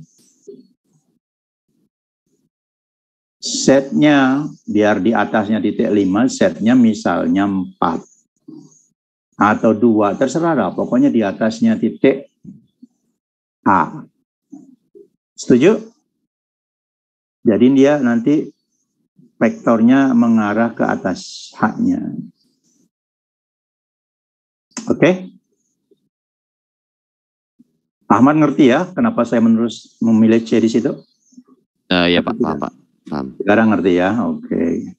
[SPEAKER 1] Setnya, biar di atasnya titik 5, setnya misalnya 4. Atau 2, terserah lah. Pokoknya di atasnya titik A. Setuju? Jadi dia nanti vektornya mengarah ke atas H-nya. Oke? Ahmad ngerti ya kenapa saya memilih C di situ?
[SPEAKER 7] Ya Pak, paham.
[SPEAKER 1] Sekarang ngerti ya? Oke.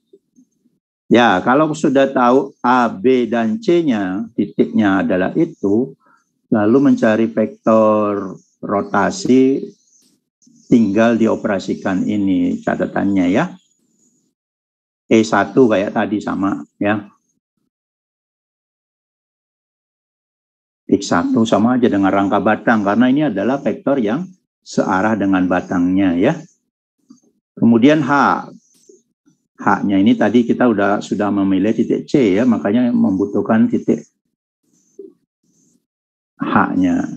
[SPEAKER 1] Ya, kalau sudah tahu A, B, dan C-nya, titiknya adalah itu, lalu mencari vektor rotasi, tinggal dioperasikan ini catatannya ya. E1 kayak tadi sama ya. X1 sama aja dengan rangka batang, karena ini adalah vektor yang searah dengan batangnya ya. Kemudian H. H-nya ini tadi kita sudah memilih titik C ya, makanya membutuhkan titik H-nya.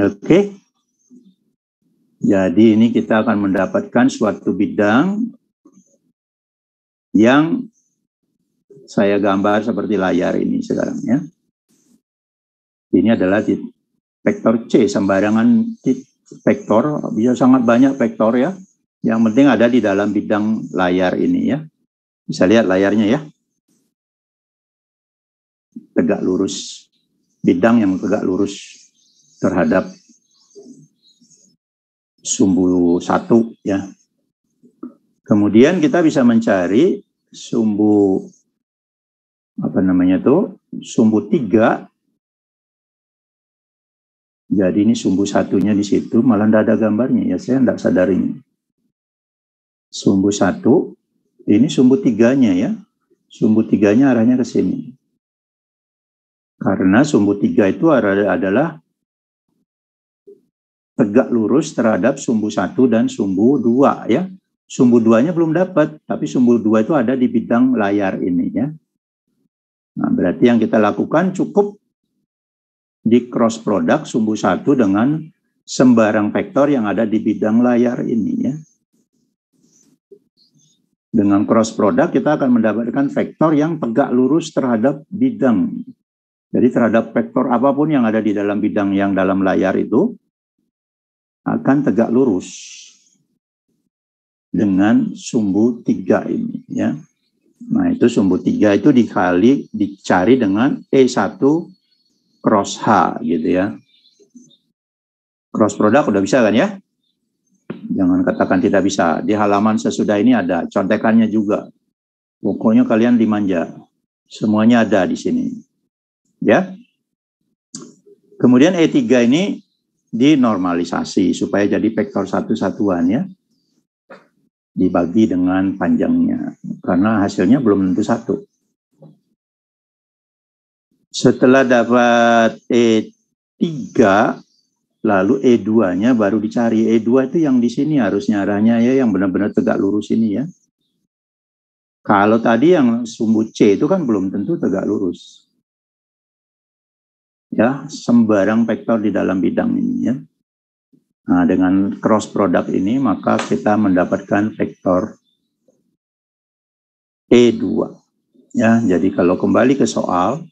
[SPEAKER 1] Oke. Jadi ini kita akan mendapatkan suatu bidang yang saya gambar seperti layar ini sekarang ya. Ini adalah vektor C, sembarangan vektor, bisa sangat banyak vektor ya. Yang penting ada di dalam bidang layar ini ya. Bisa lihat layarnya ya. Tegak lurus. Bidang yang tegak lurus terhadap sumbu 1 ya. Kemudian kita bisa mencari sumbu sumbu 3. Jadi ini sumbu 1-nya di situ, malah tidak ada gambarnya ya, saya tidak sadar ini. Sumbu 1, ini sumbu 3-nya ya. Sumbu 3-nya arahnya ke sini. Karena sumbu 3 itu adalah tegak lurus terhadap sumbu 1 dan sumbu 2 ya. Sumbu 2-nya belum dapat, tapi sumbu 2 itu ada di bidang layar ini ya. Nah, berarti yang kita lakukan cukup di cross product sumbu 1 dengan sembarang vektor yang ada di bidang layar ini ya. Dengan cross product kita akan mendapatkan vektor yang tegak lurus terhadap bidang. Jadi terhadap vektor apapun yang ada di dalam bidang yang dalam layar itu akan tegak lurus dengan sumbu 3 ini ya. Nah, itu sumbu 3 itu dicari dengan E1 cross H gitu ya. Cross product udah bisa kan ya? Jangan katakan tidak bisa. Di halaman sesudah ini ada contekannya juga. Pokoknya kalian dimanja. Semuanya ada di sini. Ya. Kemudian E3 ini dinormalisasi supaya jadi vektor satu-satuan ya. Dibagi dengan panjangnya. Karena hasilnya belum tentu 1. Setelah dapat E3, lalu E2-nya baru dicari. E2 itu yang di sini harusnya arahnya ya, yang benar-benar tegak lurus ini ya. Kalau tadi yang sumbu C itu kan belum tentu tegak lurus. Ya, sembarang vektor di dalam bidang ini ya. Nah, dengan cross product ini maka kita mendapatkan vektor E2. Ya, jadi kalau kembali ke soal,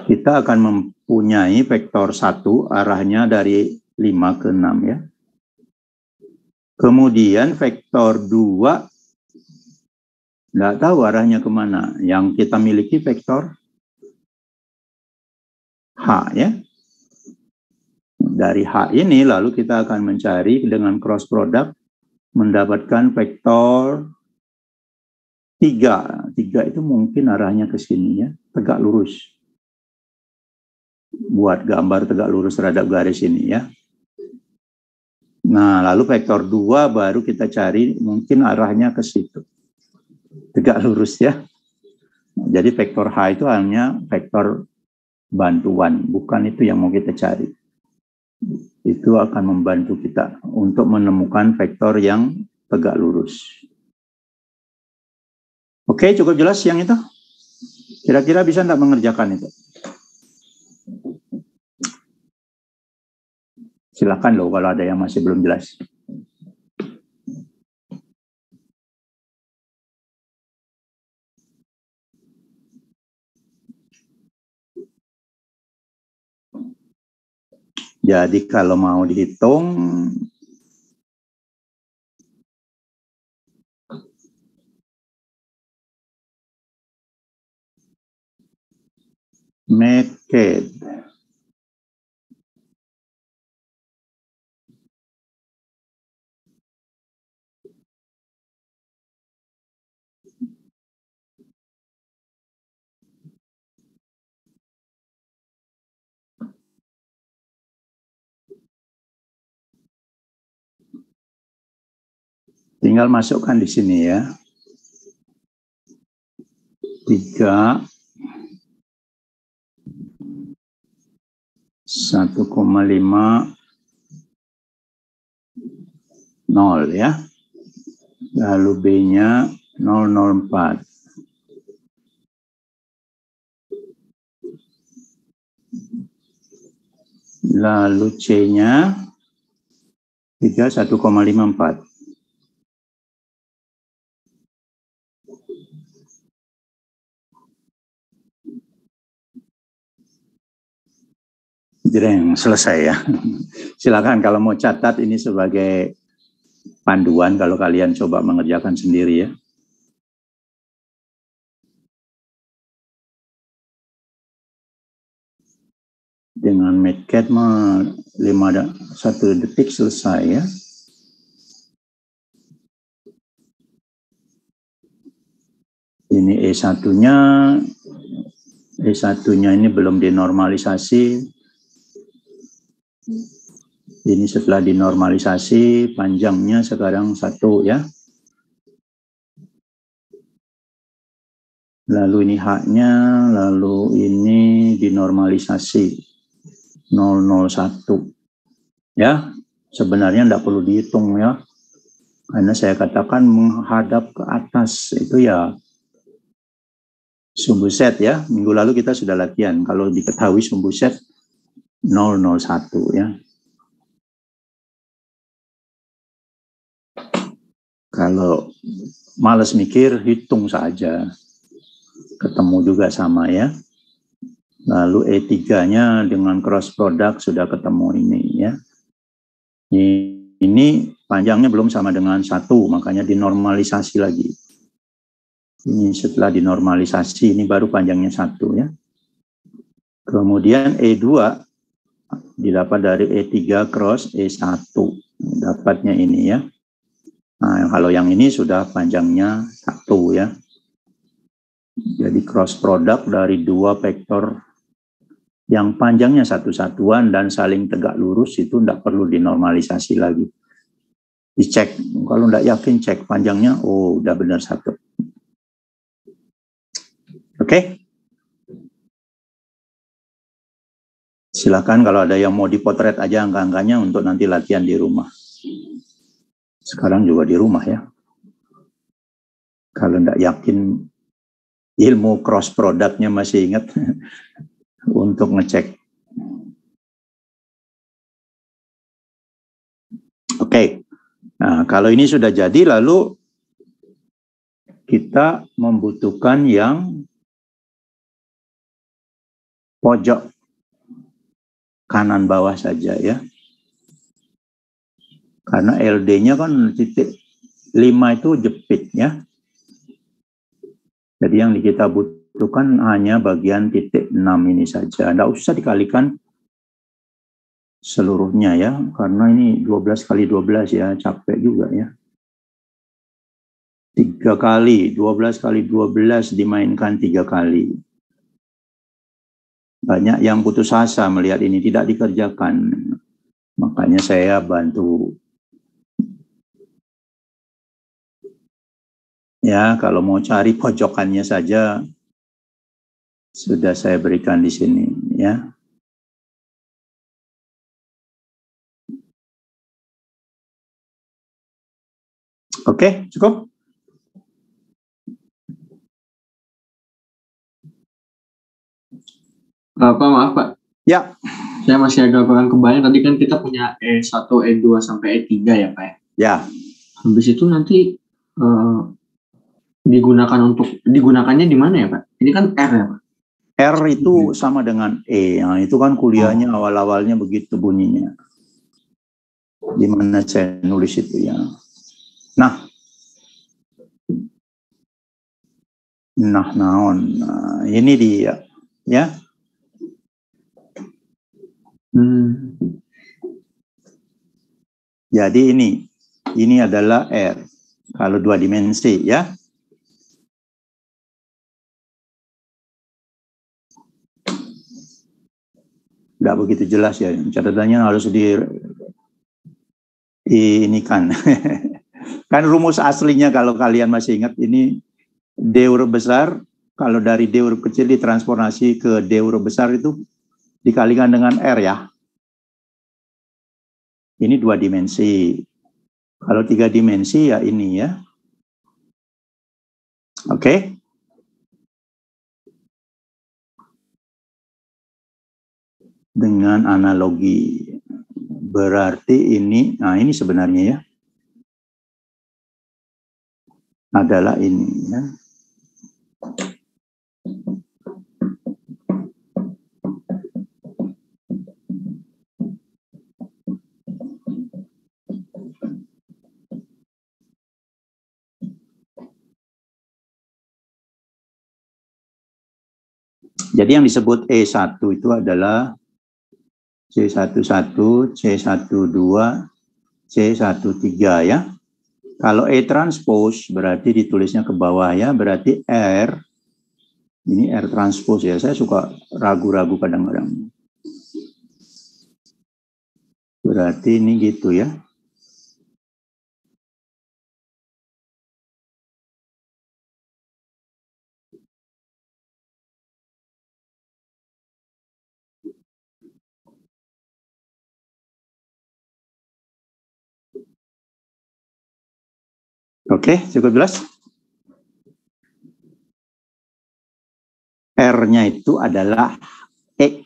[SPEAKER 1] kita akan mempunyai vektor 1 arahnya dari 5 ke 6 ya. Kemudian vektor 2 nggak tahu arahnya kemana. Yang kita miliki vektor H ya. Dari H ini lalu kita akan mencari dengan cross product mendapatkan vektor 3. 3 itu mungkin arahnya ke sini ya, tegak lurus. Buat gambar tegak lurus terhadap garis ini ya. Nah, lalu vektor 2 baru kita cari mungkin arahnya ke situ. Tegak lurus ya. Jadi vektor H itu hanya vektor bantuan, bukan itu yang mau kita cari. Itu akan membantu kita untuk menemukan vektor yang tegak lurus. Oke, cukup jelas yang itu? Kira-kira bisa enggak mengerjakan itu? Silakan loh kalau ada yang masih belum jelas. Jadi kalau mau dihitung, make it tinggal masukkan di sini ya. 3 1,5 0 ya. Lalu B-nya 004. Lalu C-nya 1,54. Jreng, selesai ya. Silakan kalau mau catat ini sebagai panduan kalau kalian coba mengerjakan sendiri ya. Dengan MathCAD 1 detik selesai ya. Ini E1-nya ini belum dinormalisasi. Ini setelah dinormalisasi, panjangnya sekarang 1 ya. Lalu ini H-nya, lalu ini dinormalisasi 001. Ya, sebenarnya tidak perlu dihitung ya. Karena saya katakan menghadap ke atas itu ya sumbu set ya. Minggu lalu kita sudah latihan. Kalau diketahui sumbu set 001 ya. Kalau malas mikir, hitung saja. Ketemu juga sama ya. Lalu E3-nya dengan cross product sudah ketemu ini ya. Ini panjangnya belum sama dengan 1, makanya dinormalisasi lagi. Ini setelah dinormalisasi, ini baru panjangnya 1 ya. Kemudian E2 didapat dari E3 cross E1. Dapatnya ini ya. Nah, kalau yang ini sudah panjangnya 1 ya. Jadi cross product dari 2 vektor yang panjangnya satu satuan dan saling tegak lurus itu tidak perlu dinormalisasi lagi. Dicek, kalau tidak yakin cek panjangnya, oh udah benar 1. Oke? Silakan kalau ada yang mau dipotret aja angka-angkanya untuk nanti latihan di rumah. Sekarang juga di rumah ya. Kalau tidak yakin ilmu cross productnya masih ingat untuk ngecek. Oke. Nah, kalau ini sudah jadi lalu kita membutuhkan yang pojok kanan bawah saja ya. Karena LD-nya kan titik 5 itu jepit ya. Jadi yang kita butuhkan hanya bagian titik 6 ini saja. Tidak usah dikalikan seluruhnya ya. Karena ini 12 kali 12 ya. Capek juga ya. 3 kali. 12 kali 12 dimainkan 3 kali. Banyak yang putus asa melihat ini tidak dikerjakan. Makanya saya bantu. Ya, kalau mau cari pojokannya saja sudah saya berikan di sini ya. Oke, cukup?
[SPEAKER 3] Maaf Pak.
[SPEAKER 1] Ya.
[SPEAKER 3] Saya masih agak kurang kebayang. Tadi kan kita punya E1, E2 sampai E3 ya Pak ya.
[SPEAKER 1] Ya.
[SPEAKER 3] Habis itu nanti digunakannya di mana ya Pak? Ini kan R ya Pak?
[SPEAKER 1] R itu sama dengan E. Nah, itu kan kuliahnya awal-awalnya begitu bunyinya. Di mana saya nulis itu ya. Nah, ini dia ya. Jadi ini adalah R kalau 2 dimensi ya. Nggak begitu jelas ya, catatannya harus ini kan. Kan rumus aslinya kalau kalian masih ingat, ini D huruf besar, kalau dari D huruf kecil ditransformasi ke D huruf besar itu dikalikan dengan R ya. Ini 2 dimensi. Kalau 3 dimensi ya ini ya. Oke. Dengan analogi. Berarti ini, nah ini sebenarnya ya. Adalah ini ya. Jadi yang disebut E1 itu adalah C11, C12, C13 ya. Kalau E transpose berarti ditulisnya ke bawah ya, berarti R, ini R transpose ya, saya suka ragu-ragu kadang-kadang. Berarti ini gitu ya. Oke, cukup jelas? R-nya itu adalah E.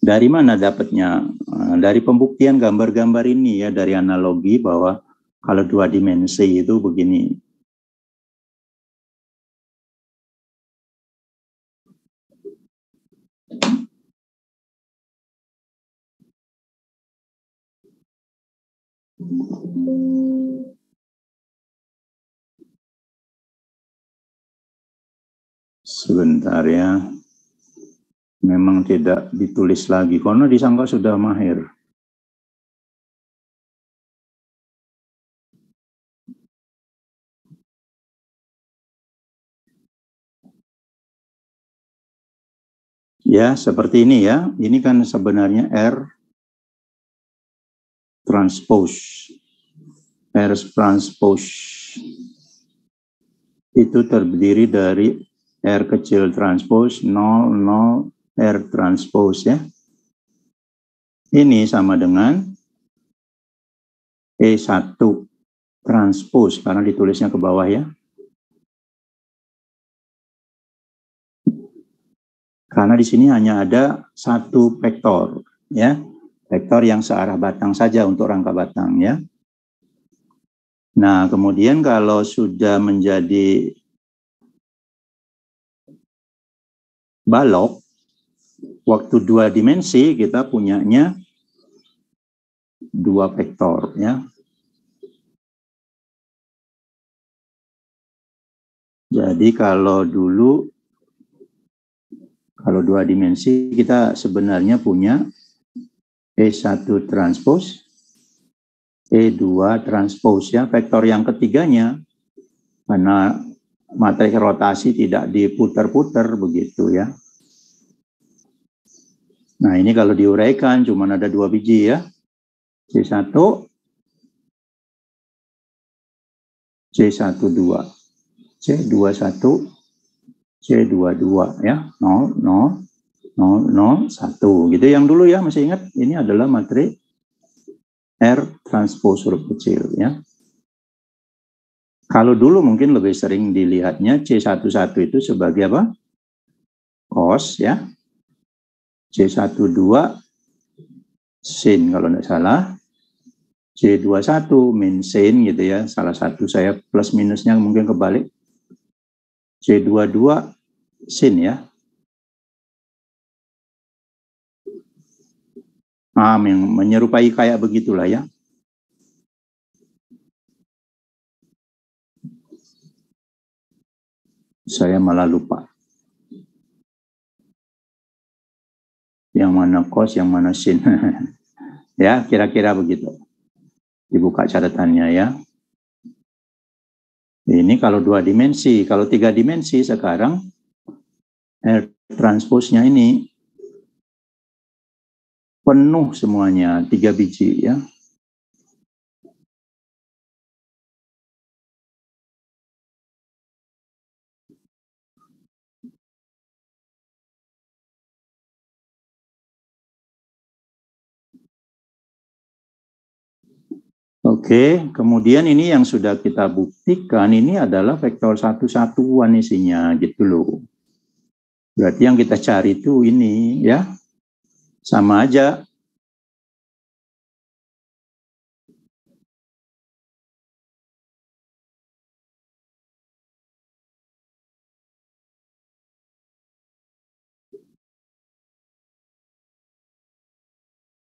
[SPEAKER 1] Dari mana dapatnya? Dari pembuktian gambar-gambar ini ya, dari analogi bahwa kalau 2 dimensi itu begini. Sebentar ya. Memang tidak ditulis lagi karena disangka sudah mahir. Ya, seperti ini ya. Ini kan sebenarnya R transpose. R transpose itu terdiri dari R kecil transpose 0, 0, R transpose ya. Ini sama dengan E1 transpose karena ditulisnya ke bawah ya. Karena di sini hanya ada 1 vektor ya. Vektor yang searah batang saja untuk rangka batang ya. Nah, kemudian kalau sudah menjadi balok, waktu 2 dimensi kita punyanya 2 vektor ya. Jadi kalau dulu, kalau 2 dimensi kita sebenarnya punya E1 transpose, E2 transpose ya, vektor yang ketiganya karena materi rotasi tidak diputar-putar begitu ya. Nah ini kalau diuraikan cuma ada 2 biji ya, C1, C12, C21, C22 ya, 0, 0, 0, 0, 1 gitu yang dulu ya, masih ingat ini adalah materi R transpose huruf kecil ya. Kalau dulu mungkin lebih sering dilihatnya C11 itu sebagai apa? Cos ya. C12 sin kalau tidak salah. C21 min sin gitu ya. Salah satu saya plus minusnya mungkin kebalik. C22 sin ya. Yang menyerupai kayak begitulah ya. Saya malah lupa. Yang mana cos, yang mana sin. Ya, kira-kira begitu. Dibuka catatannya ya. Ini kalau 2 dimensi. Kalau 3 dimensi sekarang R transposnya ini penuh semuanya, 3 biji ya. Oke, kemudian ini yang sudah kita buktikan ini adalah vektor satu-satuan isinya gitu loh. Berarti yang kita cari itu ini ya, sama aja.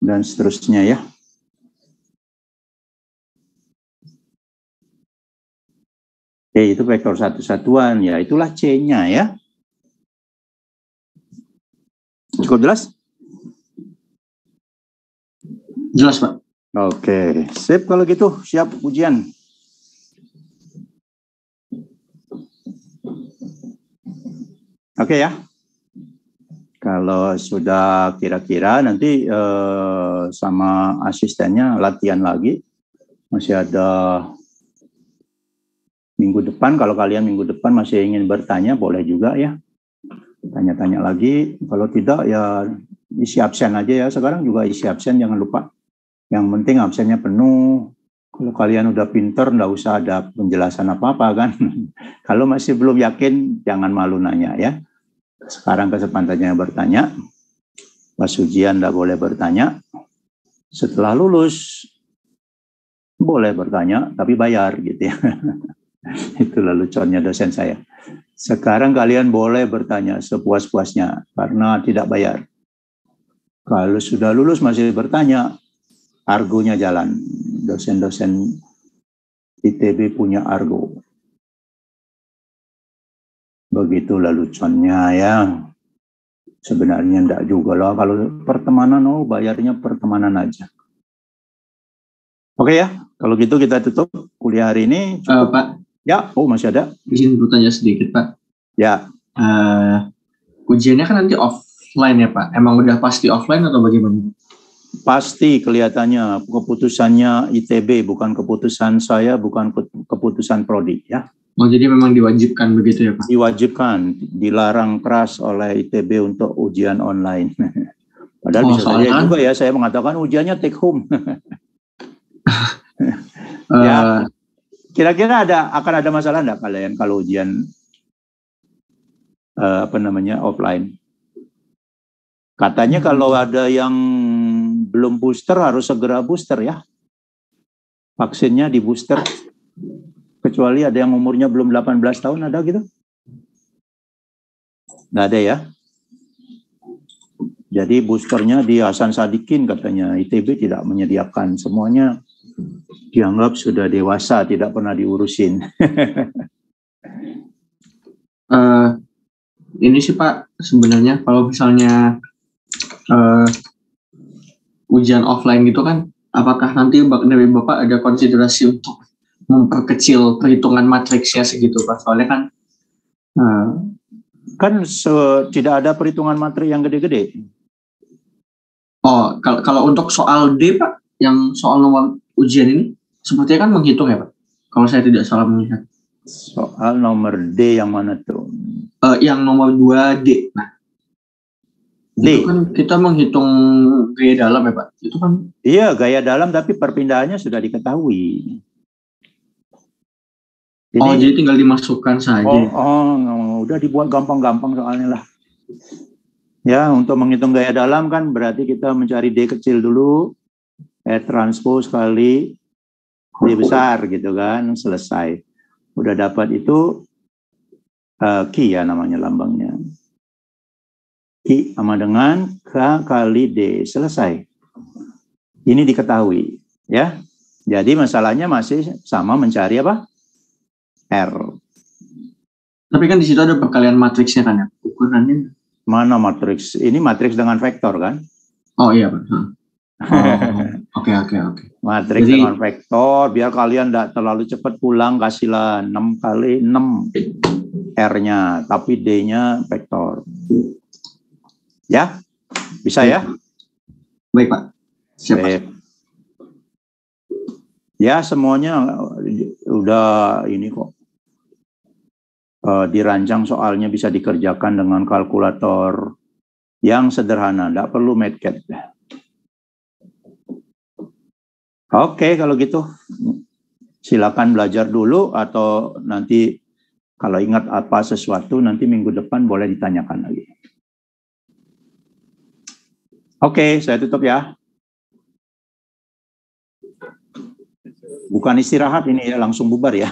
[SPEAKER 1] Dan seterusnya ya. Itu vektor satu-satuan ya, itulah C-nya ya. Cukup jelas?
[SPEAKER 3] Jelas, Pak.
[SPEAKER 1] Oke, sip kalau gitu, siap ujian. Oke ya. Kalau sudah kira-kira nanti sama asistennya latihan lagi. Masih ada minggu depan, kalau kalian minggu depan masih ingin bertanya, boleh juga ya. Tanya-tanya lagi, kalau tidak ya isi absen aja ya. Sekarang juga isi absen, jangan lupa. Yang penting absennya penuh. Kalau kalian udah pinter, nggak usah ada penjelasan apa-apa kan. Kalau masih belum yakin, jangan malu nanya ya. Sekarang kesempatannya bertanya. Pas ujian nggak boleh bertanya. Setelah lulus, boleh bertanya, tapi bayar gitu ya. Itulah lucunya dosen saya. Sekarang kalian boleh bertanya sepuas-puasnya karena tidak bayar. Kalau sudah lulus masih bertanya, argonya jalan. Dosen-dosen ITB punya argo. Begitulah lucunya ya. Sebenarnya enggak juga lah. Kalau pertemanan, bayarnya pertemanan aja. Oke ya, kalau gitu kita tutup kuliah hari ini.
[SPEAKER 3] Pak.
[SPEAKER 1] Ya, masih ada.
[SPEAKER 3] Izin bertanya sedikit, Pak.
[SPEAKER 1] Ya.
[SPEAKER 3] Ujiannya kan nanti offline ya, Pak. Emang udah pasti offline atau bagaimana?
[SPEAKER 1] Pasti kelihatannya keputusannya ITB, bukan keputusan saya, bukan keputusan Prodi ya.
[SPEAKER 3] Oh, jadi memang diwajibkan begitu ya, Pak?
[SPEAKER 1] Diwajibkan, dilarang keras oleh ITB untuk ujian online. Padahal bisa saja juga ya, saya mengatakan ujiannya take home. Ya, kira-kira akan ada masalah enggak kalian kalau ujian offline? Katanya kalau ada yang belum booster harus segera booster ya. Vaksinnya di booster. Kecuali ada yang umurnya belum 18 tahun, ada gitu? Nggak ada ya? Jadi boosternya di Hasan Sadikin katanya. ITB tidak menyediakan. Semuanya dianggap sudah dewasa, tidak pernah diurusin.
[SPEAKER 3] Ini sih Pak, sebenarnya kalau misalnya ujian offline gitu kan, apakah nanti dari Bapak ada konsiderasi untuk memperkecil perhitungan matriksnya segitu Pak? Soalnya kan
[SPEAKER 1] tidak ada perhitungan matrik yang gede-gede.
[SPEAKER 3] Oh, kalau untuk soal D Pak, yang soal nomor ujian ini sepertinya kan menghitung ya Pak, kalau saya tidak salah melihat.
[SPEAKER 1] Soal nomor D yang mana tuh?
[SPEAKER 3] Yang nomor 2D. Nah, D. Itu kan kita menghitung gaya dalam ya Pak, itu kan?
[SPEAKER 1] Iya, gaya dalam, tapi perpindahannya sudah diketahui.
[SPEAKER 3] Oh, jadi tinggal dimasukkan saja.
[SPEAKER 1] Udah dibuat gampang-gampang soalnya lah. Ya, untuk menghitung gaya dalam kan berarti kita mencari D kecil dulu, E transpose kali D besar gitu kan, selesai. Udah dapat itu, Ki ya namanya lambangnya. Ki sama dengan K kali D, selesai. Ini diketahui, ya. Jadi masalahnya masih sama mencari apa? R.
[SPEAKER 3] Tapi kan di situ ada perkalian matriksnya kan ya, ukurannya.
[SPEAKER 1] Mana matriks? Ini matriks dengan vektor kan?
[SPEAKER 3] Oh iya Pak. Oke.
[SPEAKER 1] Matriks
[SPEAKER 3] Jadi,
[SPEAKER 1] dengan vektor, biar kalian tidak terlalu cepat pulang, kasihlah 6 kali 6 R-nya, tapi D-nya vektor. Ya? Bisa ya?
[SPEAKER 3] baik Pak. Siap Pak.
[SPEAKER 1] Baik. Ya, semuanya udah ini kok. Dirancang soalnya bisa dikerjakan dengan kalkulator yang sederhana, tidak perlu MATLAB. Oke, kalau gitu silakan belajar dulu atau nanti kalau ingat apa sesuatu nanti minggu depan boleh ditanyakan lagi. Oke, saya tutup ya. Bukan istirahat ini ya, langsung bubar ya.